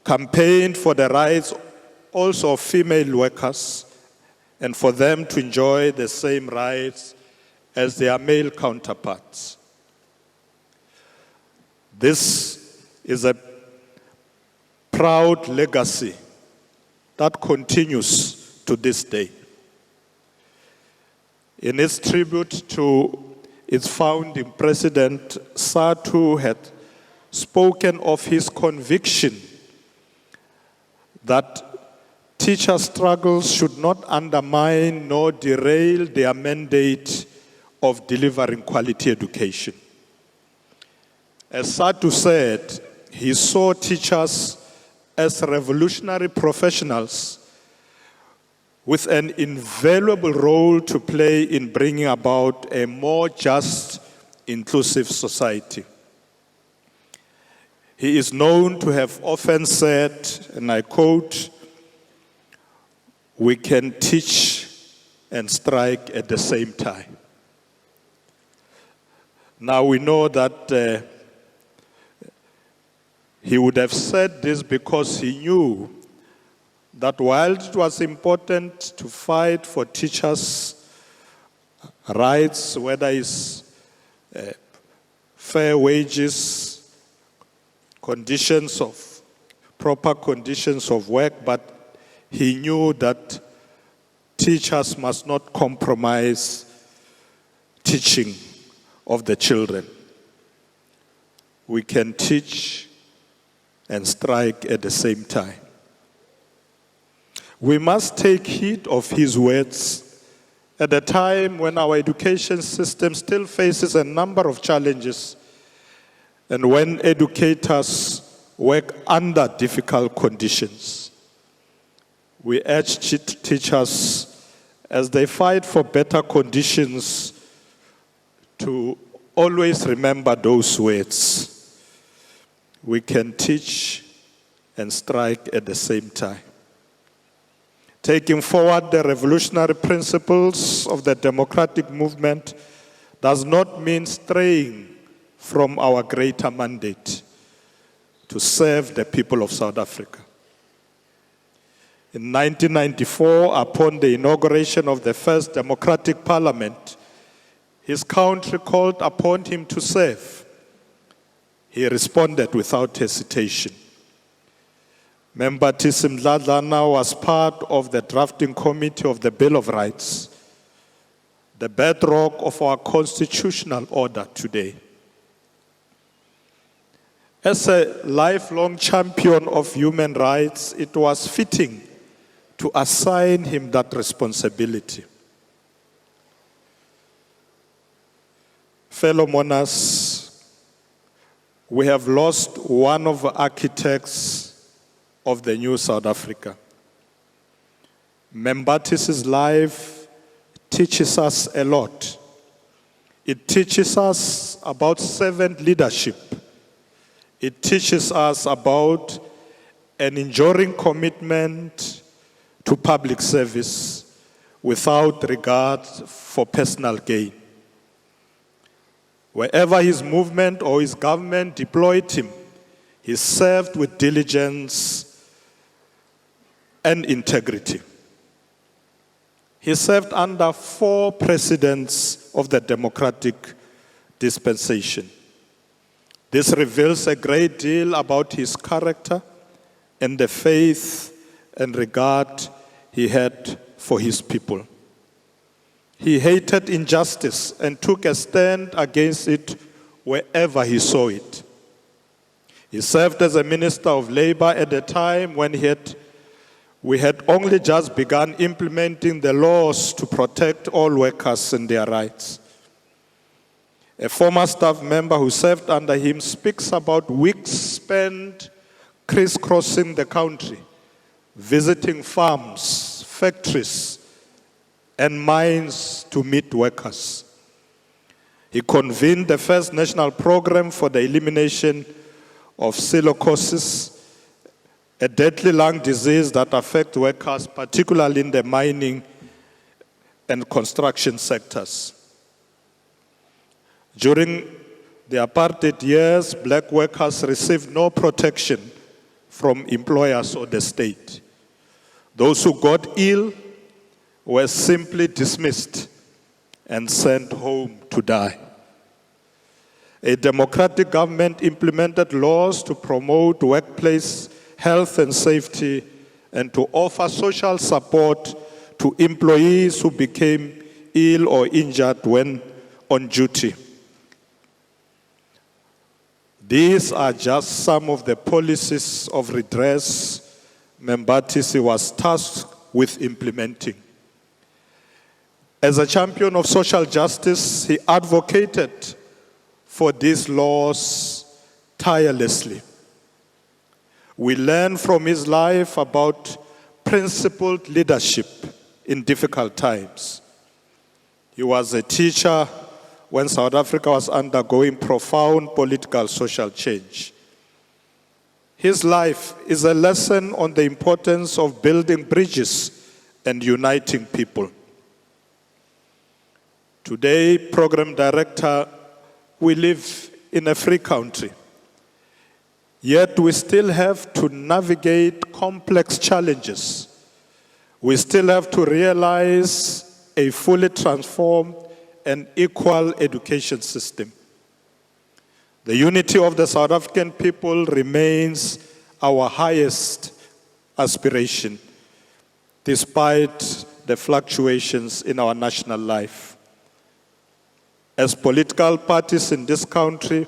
campaigned for the rights also of female workers and for them to enjoy the same rights as their male counterparts. This is a proud legacy that continues to this day. In its tribute to its founding president, SADU had spoken of his conviction that teacher struggles should not undermine nor derail their mandate of delivering quality education. As SADU said, he saw teachers as revolutionary professionals with an invaluable role to play in bringing about a more just, inclusive society. He is known to have often said, and I quote, "We can teach and strike at the same time." Now we know that he would have said this because he knew that while it was important to fight for teachers' rights, whether it's fair wages, proper conditions of work, but he knew that teachers must not compromise teaching of the children. We can teach and strike at the same time. We must take heed of his words at a time when our education system still faces a number of challenges and when educators work under difficult conditions. We urge teachers, as they fight for better conditions, to always remember those words. We can teach and strike at the same time. Taking forward the revolutionary principles of the democratic movement does not mean straying from our greater mandate to serve the people of South Africa. In 1994, upon the inauguration of the first democratic parliament, his country called upon him to serve. He responded without hesitation. Member Tissim Dladlana was part of the drafting committee of the Bill of Rights, the bedrock of our constitutional order today. As a lifelong champion of human rights, it was fitting to assign him that responsibility. Fellow mourners, we have lost one of the architects of the new South Africa. Membatis's life teaches us a lot. It teaches us about servant leadership. It teaches us about an enduring commitment to public service without regard for personal gain. Wherever his movement or his government deployed him, he served with diligence and integrity. He served under 4 presidents of the democratic dispensation. This reveals a great deal about his character and the faith and regard he had for his people. He hated injustice and took a stand against it wherever he saw it. He served as a Minister of Labor at a time when we had only just begun implementing the laws to protect all workers and their rights. A former staff member who served under him speaks about weeks spent crisscrossing the country, visiting farms, factories, and mines to meet workers. He convened the first national program for the elimination of silicosis, a deadly lung disease that affects workers, particularly in the mining and construction sectors. During the apartheid years, black workers received no protection from employers or the state. Those who got ill were simply dismissed and sent home to die. A democratic government implemented laws to promote workplace health and safety and to offer social support to employees who became ill or injured when on duty. These are just some of the policies of redress Membatisi was tasked with implementing. As a champion of social justice, he advocated for these laws tirelessly. We learn from his life about principled leadership in difficult times. He was a teacher when South Africa was undergoing profound political social change. His life is a lesson on the importance of building bridges and uniting people. Today, Program Director, we live in a free country. Yet we still have to navigate complex challenges. We still have to realize a fully transformed and equal education system. The unity of the South African people remains our highest aspiration, despite the fluctuations in our national life. As political parties in this country,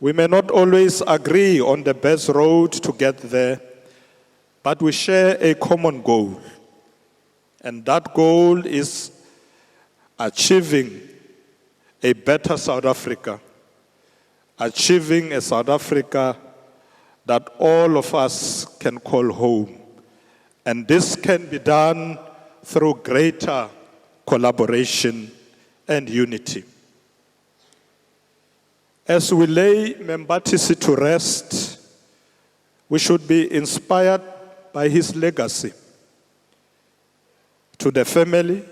we may not always agree on the best road to get there, but we share a common goal. And that goal is achieving a better South Africa, achieving a South Africa that all of us can call home. And this can be done through greater collaboration and unity. As we lay Membatisi to rest, we should be inspired by his legacy. To the family,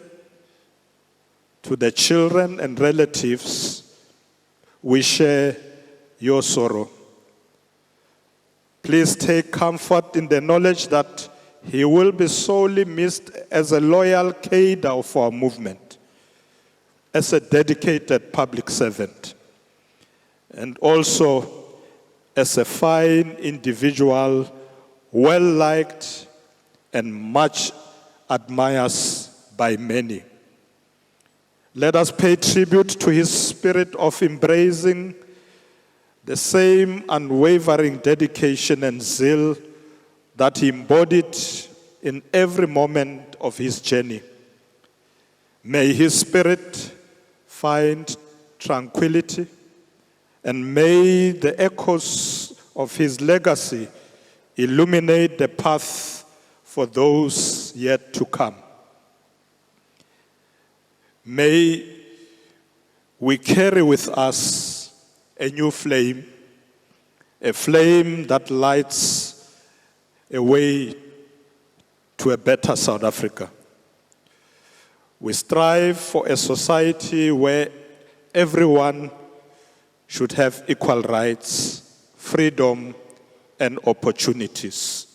to the children and relatives, we share your sorrow. Please take comfort in the knowledge that he will be sorely missed as a loyal cadre of our movement, as a dedicated public servant, and also as a fine individual, well-liked and much admired by many. Let us pay tribute to his spirit of embracing the same unwavering dedication and zeal that he embodied in every moment of his journey. May his spirit find tranquility, and may the echoes of his legacy illuminate the path for those yet to come. May we carry with us a new flame, a flame that lights a way to a better South Africa. We strive for a society where everyone should have equal rights, freedom, and opportunities.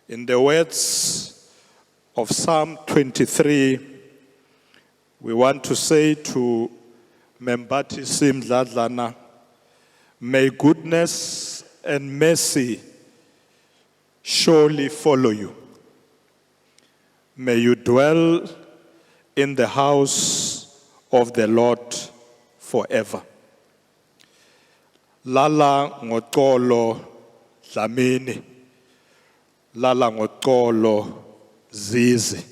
In the words of Psalm 23, we want to say to Membatisi Mdladlana, may goodness and mercy surely follow you. May you dwell in the house of the Lord forever. Lala ngotolo dlamini, lala ngotolo zizi.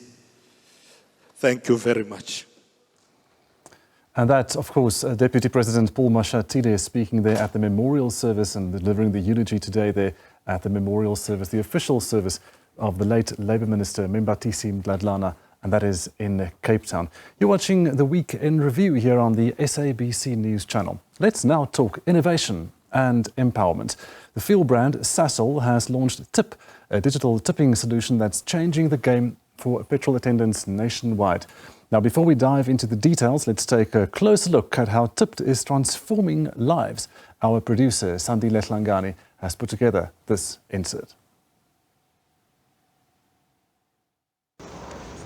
Thank you very much. And that, of course, Deputy President Paul Mashatile speaking there at the memorial service and delivering the eulogy today there at the memorial service, the official service of the late Labour Minister Membatisi Mdladlana, and that is in Cape Town. You're watching the Week in Review here on the SABC News channel. Let's now talk innovation and empowerment. The fuel brand Sassa has launched Tip, a digital tipping solution that's changing the game for petrol attendants nationwide. Now, before we dive into the details, let's take a closer look at how Tip is transforming lives. Our producer, Sandile Hlangani, has put together this insert.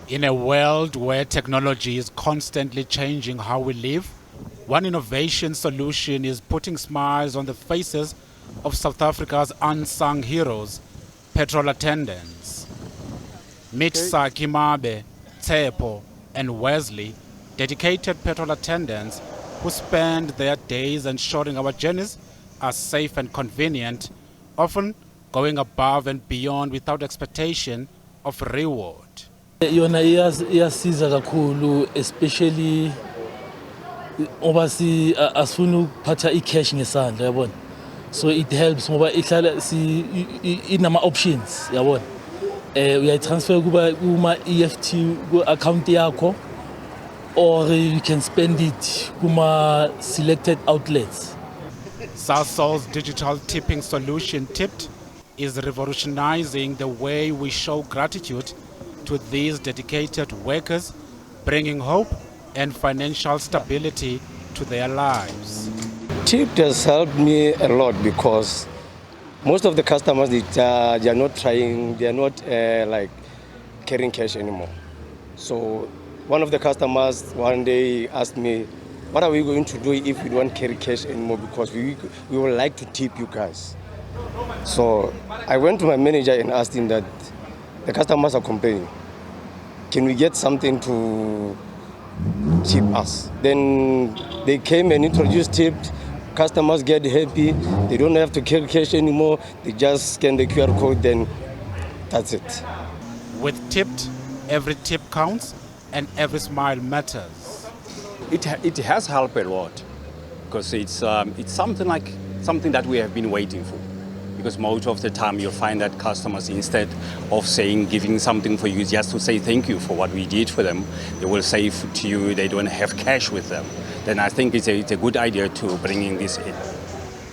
In a world where technology is constantly changing how we live, one innovation solution is putting smiles on the faces of South Africa's unsung heroes, petrol attendants. Meet Saki Mabe, Tsepo, and Wesley, dedicated petrol attendants who spend their days ensuring our journeys are safe and convenient, often going above and beyond without expectation of reward. Yona iyasiza kakhulu, especially ngoba asifuna ukuphatha i-cash ngesandla, yabona. So it helps ngoba ihlala inama options, yabona. uyayitransfer kuma EFT account yakho, or you can spend it kuma selected outlets. Sassa's digital tipping solution, Tipped, is revolutionizing the way we show gratitude to these dedicated workers, bringing hope and financial stability to their lives. Tipped has helped me a lot because most of the customers, they are not like carrying cash anymore. So one of the customers one day asked me, what are we going to do if we don't carry cash anymore, because we would like to tip you guys. So I went to my manager and asked him that the customers are complaining. Can we get something to tip us? Then they came and introduced Tipped. Customers get happy. They don't have to carry cash anymore. They just scan the QR code, then that's it. With Tipped, every tip counts and every smile matters. It has helped a lot because it's something that we have been waiting for. Because most of the time you'll find that customers, instead of giving something for you just to say thank you for what we did for them, they will say to you they don't have cash with them. Then I think it's a good idea to bringing this in.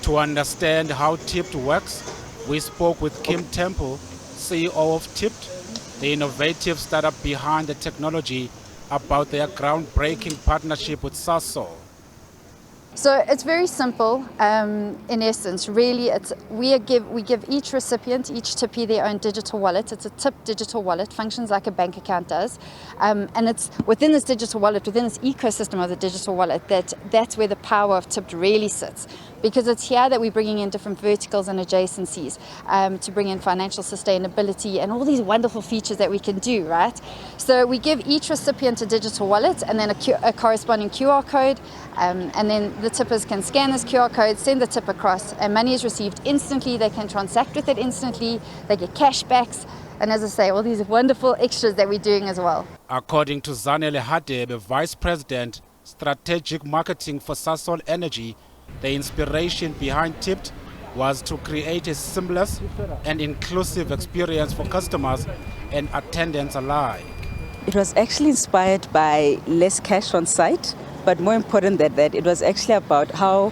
To understand how Tipped works, we spoke with Kim Temple, CEO of Tipped, the innovative startup behind the technology, about their groundbreaking partnership with Sassa. So it's very simple. In essence, really, we give each recipient, each tippee, their own digital wallet. It's a tip digital wallet, functions like a bank account does, and it's within this digital wallet, within this ecosystem of the digital wallet, that's where the power of Tipped really sits. Because it's here that we're bringing in different verticals and adjacencies to bring in financial sustainability and all these wonderful features that we can do, right? So we give each recipient a digital wallet and then a corresponding QR code, and then the tippers can scan this QR code, send the tip across, and money is received instantly. They can transact with it instantly. They get cashbacks, and as I say, all these wonderful extras that we're doing as well. According to Zanele Hadebe, Vice President, Strategic Marketing for Sasol Energy, the inspiration behind Tipped was to create a seamless and inclusive experience for customers and attendants alike. It was actually inspired by less cash on site, but more important than that, it was actually about how,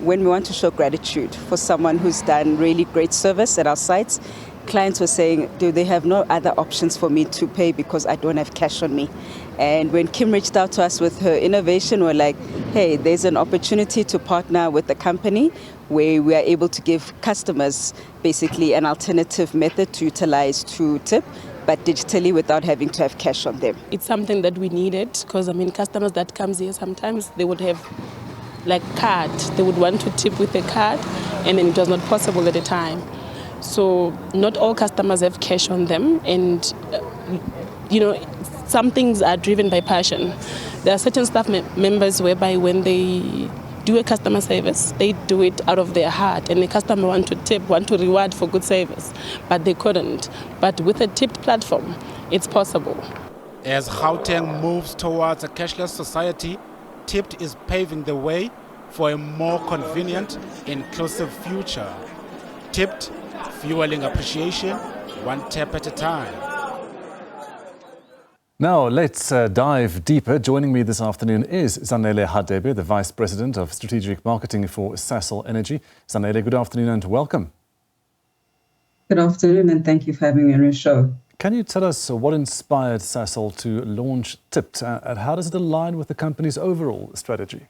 when we want to show gratitude for someone who's done really great service at our sites, clients were saying, do they have no other options for me to pay because I don't have cash on me? And when Kim reached out to us with her innovation, we're like, hey, there's an opportunity to partner with the company where we are able to give customers basically an alternative method to utilize to tip, but digitally without having to have cash on them. It's something that we needed because, customers that comes here, sometimes they would have like card. They would want to tip with a card, and then it was not possible at the time. So not all customers have cash on them, and some things are driven by passion. There are certain staff members whereby when they do a customer service, they do it out of their heart, and the customer want to tip, want to reward for good service, but they couldn't. But with a Tipped platform, it's possible. As Gauteng moves towards a cashless society, Tipped is paving the way for a more convenient, inclusive future. Tipped, fueling appreciation, one tap at a time. Now, let's dive deeper. Joining me this afternoon is Zanele Hadebe, the Vice President of Strategic Marketing for Sasol Energy. Zanele, good afternoon and welcome. Good afternoon and thank you for having me on your show. Can you tell us what inspired Sasol to launch Tipped and how does it align with the company's overall strategy?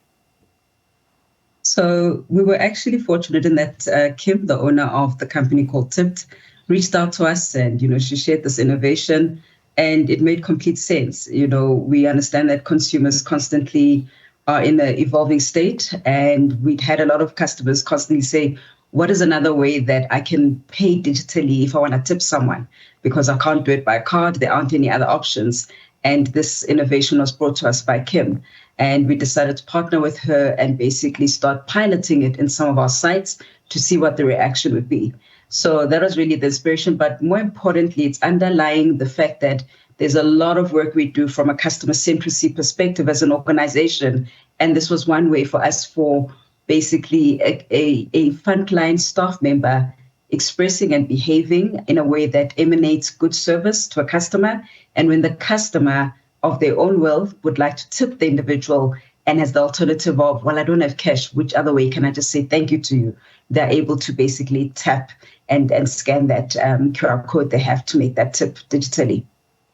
So we were actually fortunate in that Kim, the owner of the company called Tipped, reached out to us and, she shared this innovation. And it made complete sense. We understand that consumers constantly are in an evolving state. And we'd had a lot of customers constantly say, what is another way that I can pay digitally if I want to tip someone? Because I can't do it by card. There aren't any other options. And this innovation was brought to us by Kim. And we decided to partner with her and basically start piloting it in some of our sites to see what the reaction would be. So that was really the inspiration. But more importantly, it's underlying the fact that there's a lot of work we do from a customer centricity perspective as an organization. And this was one way for us for basically a frontline staff member expressing and behaving in a way that emanates good service to a customer. And when the customer of their own will would like to tip the individual and has the alternative of, well, I don't have cash, which other way can I just say thank you to you? They're able to basically tap and scan that QR code they have to make that tip digitally.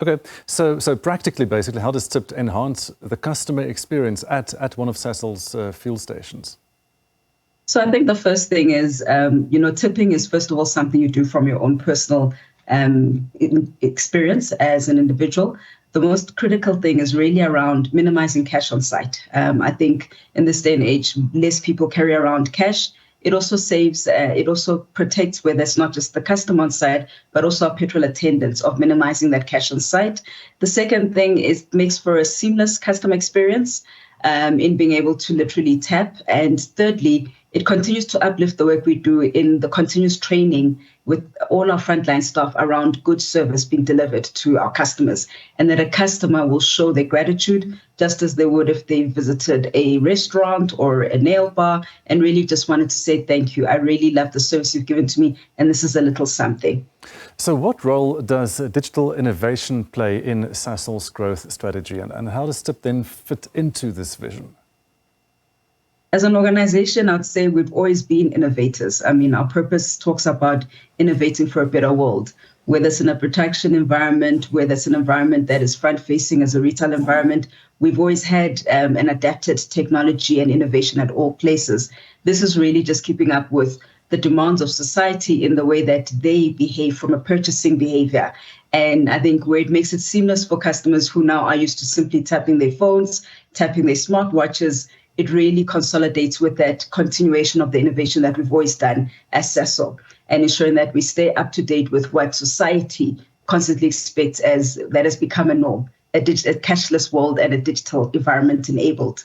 Okay, so practically, basically, how does Tip enhance the customer experience at one of Sasol's fuel stations? So I think the first thing is, tipping is first of all something you do from your own personal experience as an individual. The most critical thing is really around minimizing cash on site. I think in this day and age, less people carry around cash. It also saves, it also protects whether it's not just the customer on site, but also our petrol attendants of minimizing that cash on site. The second thing is makes for a seamless customer experience in being able to literally tap. And thirdly, it continues to uplift the work we do in the continuous training with all our frontline staff around good service being delivered to our customers, and that a customer will show their gratitude just as they would if they visited a restaurant or a nail bar and really just wanted to say thank you. I really love the service you've given to me, and this is a little something. So what role does digital innovation play in Sasol's growth strategy, and how does TIP then fit into this vision? As an organization, I'd say we've always been innovators. I mean, our purpose talks about innovating for a better world, whether it's in a production environment, whether it's an environment that is front-facing as a retail environment. We've always had an adapted technology and innovation at all places. This is really just keeping up with the demands of society in the way that they behave from a purchasing behavior. And I think where it makes it seamless for customers who now are used to simply tapping their phones, tapping their smartwatches, it really consolidates with that continuation of the innovation that we've always done as Sasol, and ensuring that we stay up to date with what society constantly expects as that has become a norm, a cashless world and a digital environment enabled.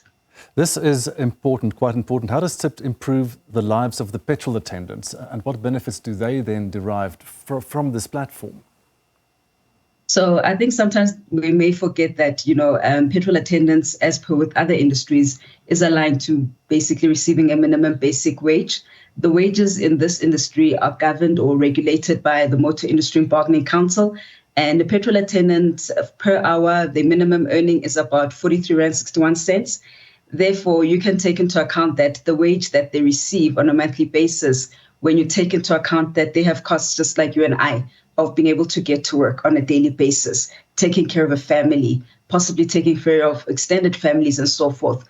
This is important, quite important. How does TIP improve the lives of the petrol attendants, and what benefits do they then derive from this platform? So I think sometimes we may forget that, petrol attendants, as per with other industries, is aligned to basically receiving a minimum basic wage. The wages in this industry are governed or regulated by the Motor Industry Bargaining Council, and the petrol attendant per hour, the minimum earning is about 43.61 rand. Therefore, you can take into account that the wage that they receive on a monthly basis, when you take into account that they have costs just like you and I, of being able to get to work on a daily basis, taking care of a family, possibly taking care of extended families and so forth.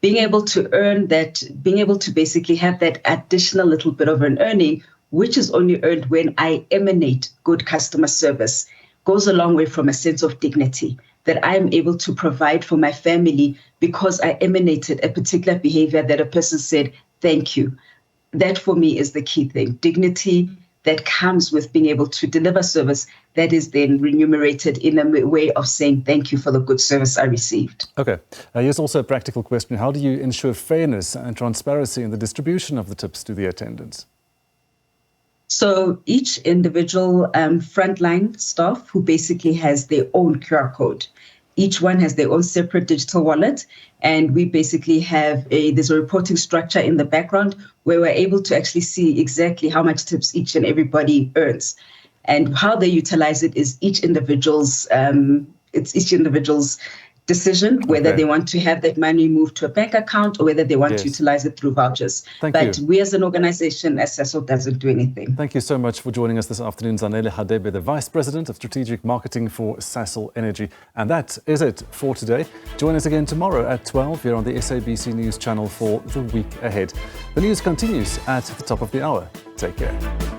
Being able to earn that, being able to basically have that additional little bit of an earning, which is only earned when I emanate good customer service, goes a long way from a sense of dignity that I'm able to provide for my family because I emanated a particular behavior that a person said, thank you. That for me is the key thing, dignity that comes with being able to deliver service that is then remunerated in a way of saying thank you for the good service I received. Okay. Here's also a practical question. How do you ensure fairness and transparency in the distribution of the tips to the attendants? So each individual frontline staff who basically has their own QR code. Each one has their own separate digital wallet, and we basically have there's a reporting structure in the background where we're able to actually see exactly how much tips each and everybody earns. And how they utilize it is each individual's decision, whether they want to have that money moved to a bank account or whether they want to utilize it through vouchers. But we as an organization, as Sasol, doesn't do anything. Thank you so much for joining us this afternoon, Zanele Hadebe, the Vice President of Strategic Marketing for Sasol Energy. And that is it for today. Join us again tomorrow at 12 here on the SABC News channel for the week ahead. The news continues at the top of the hour. Take care.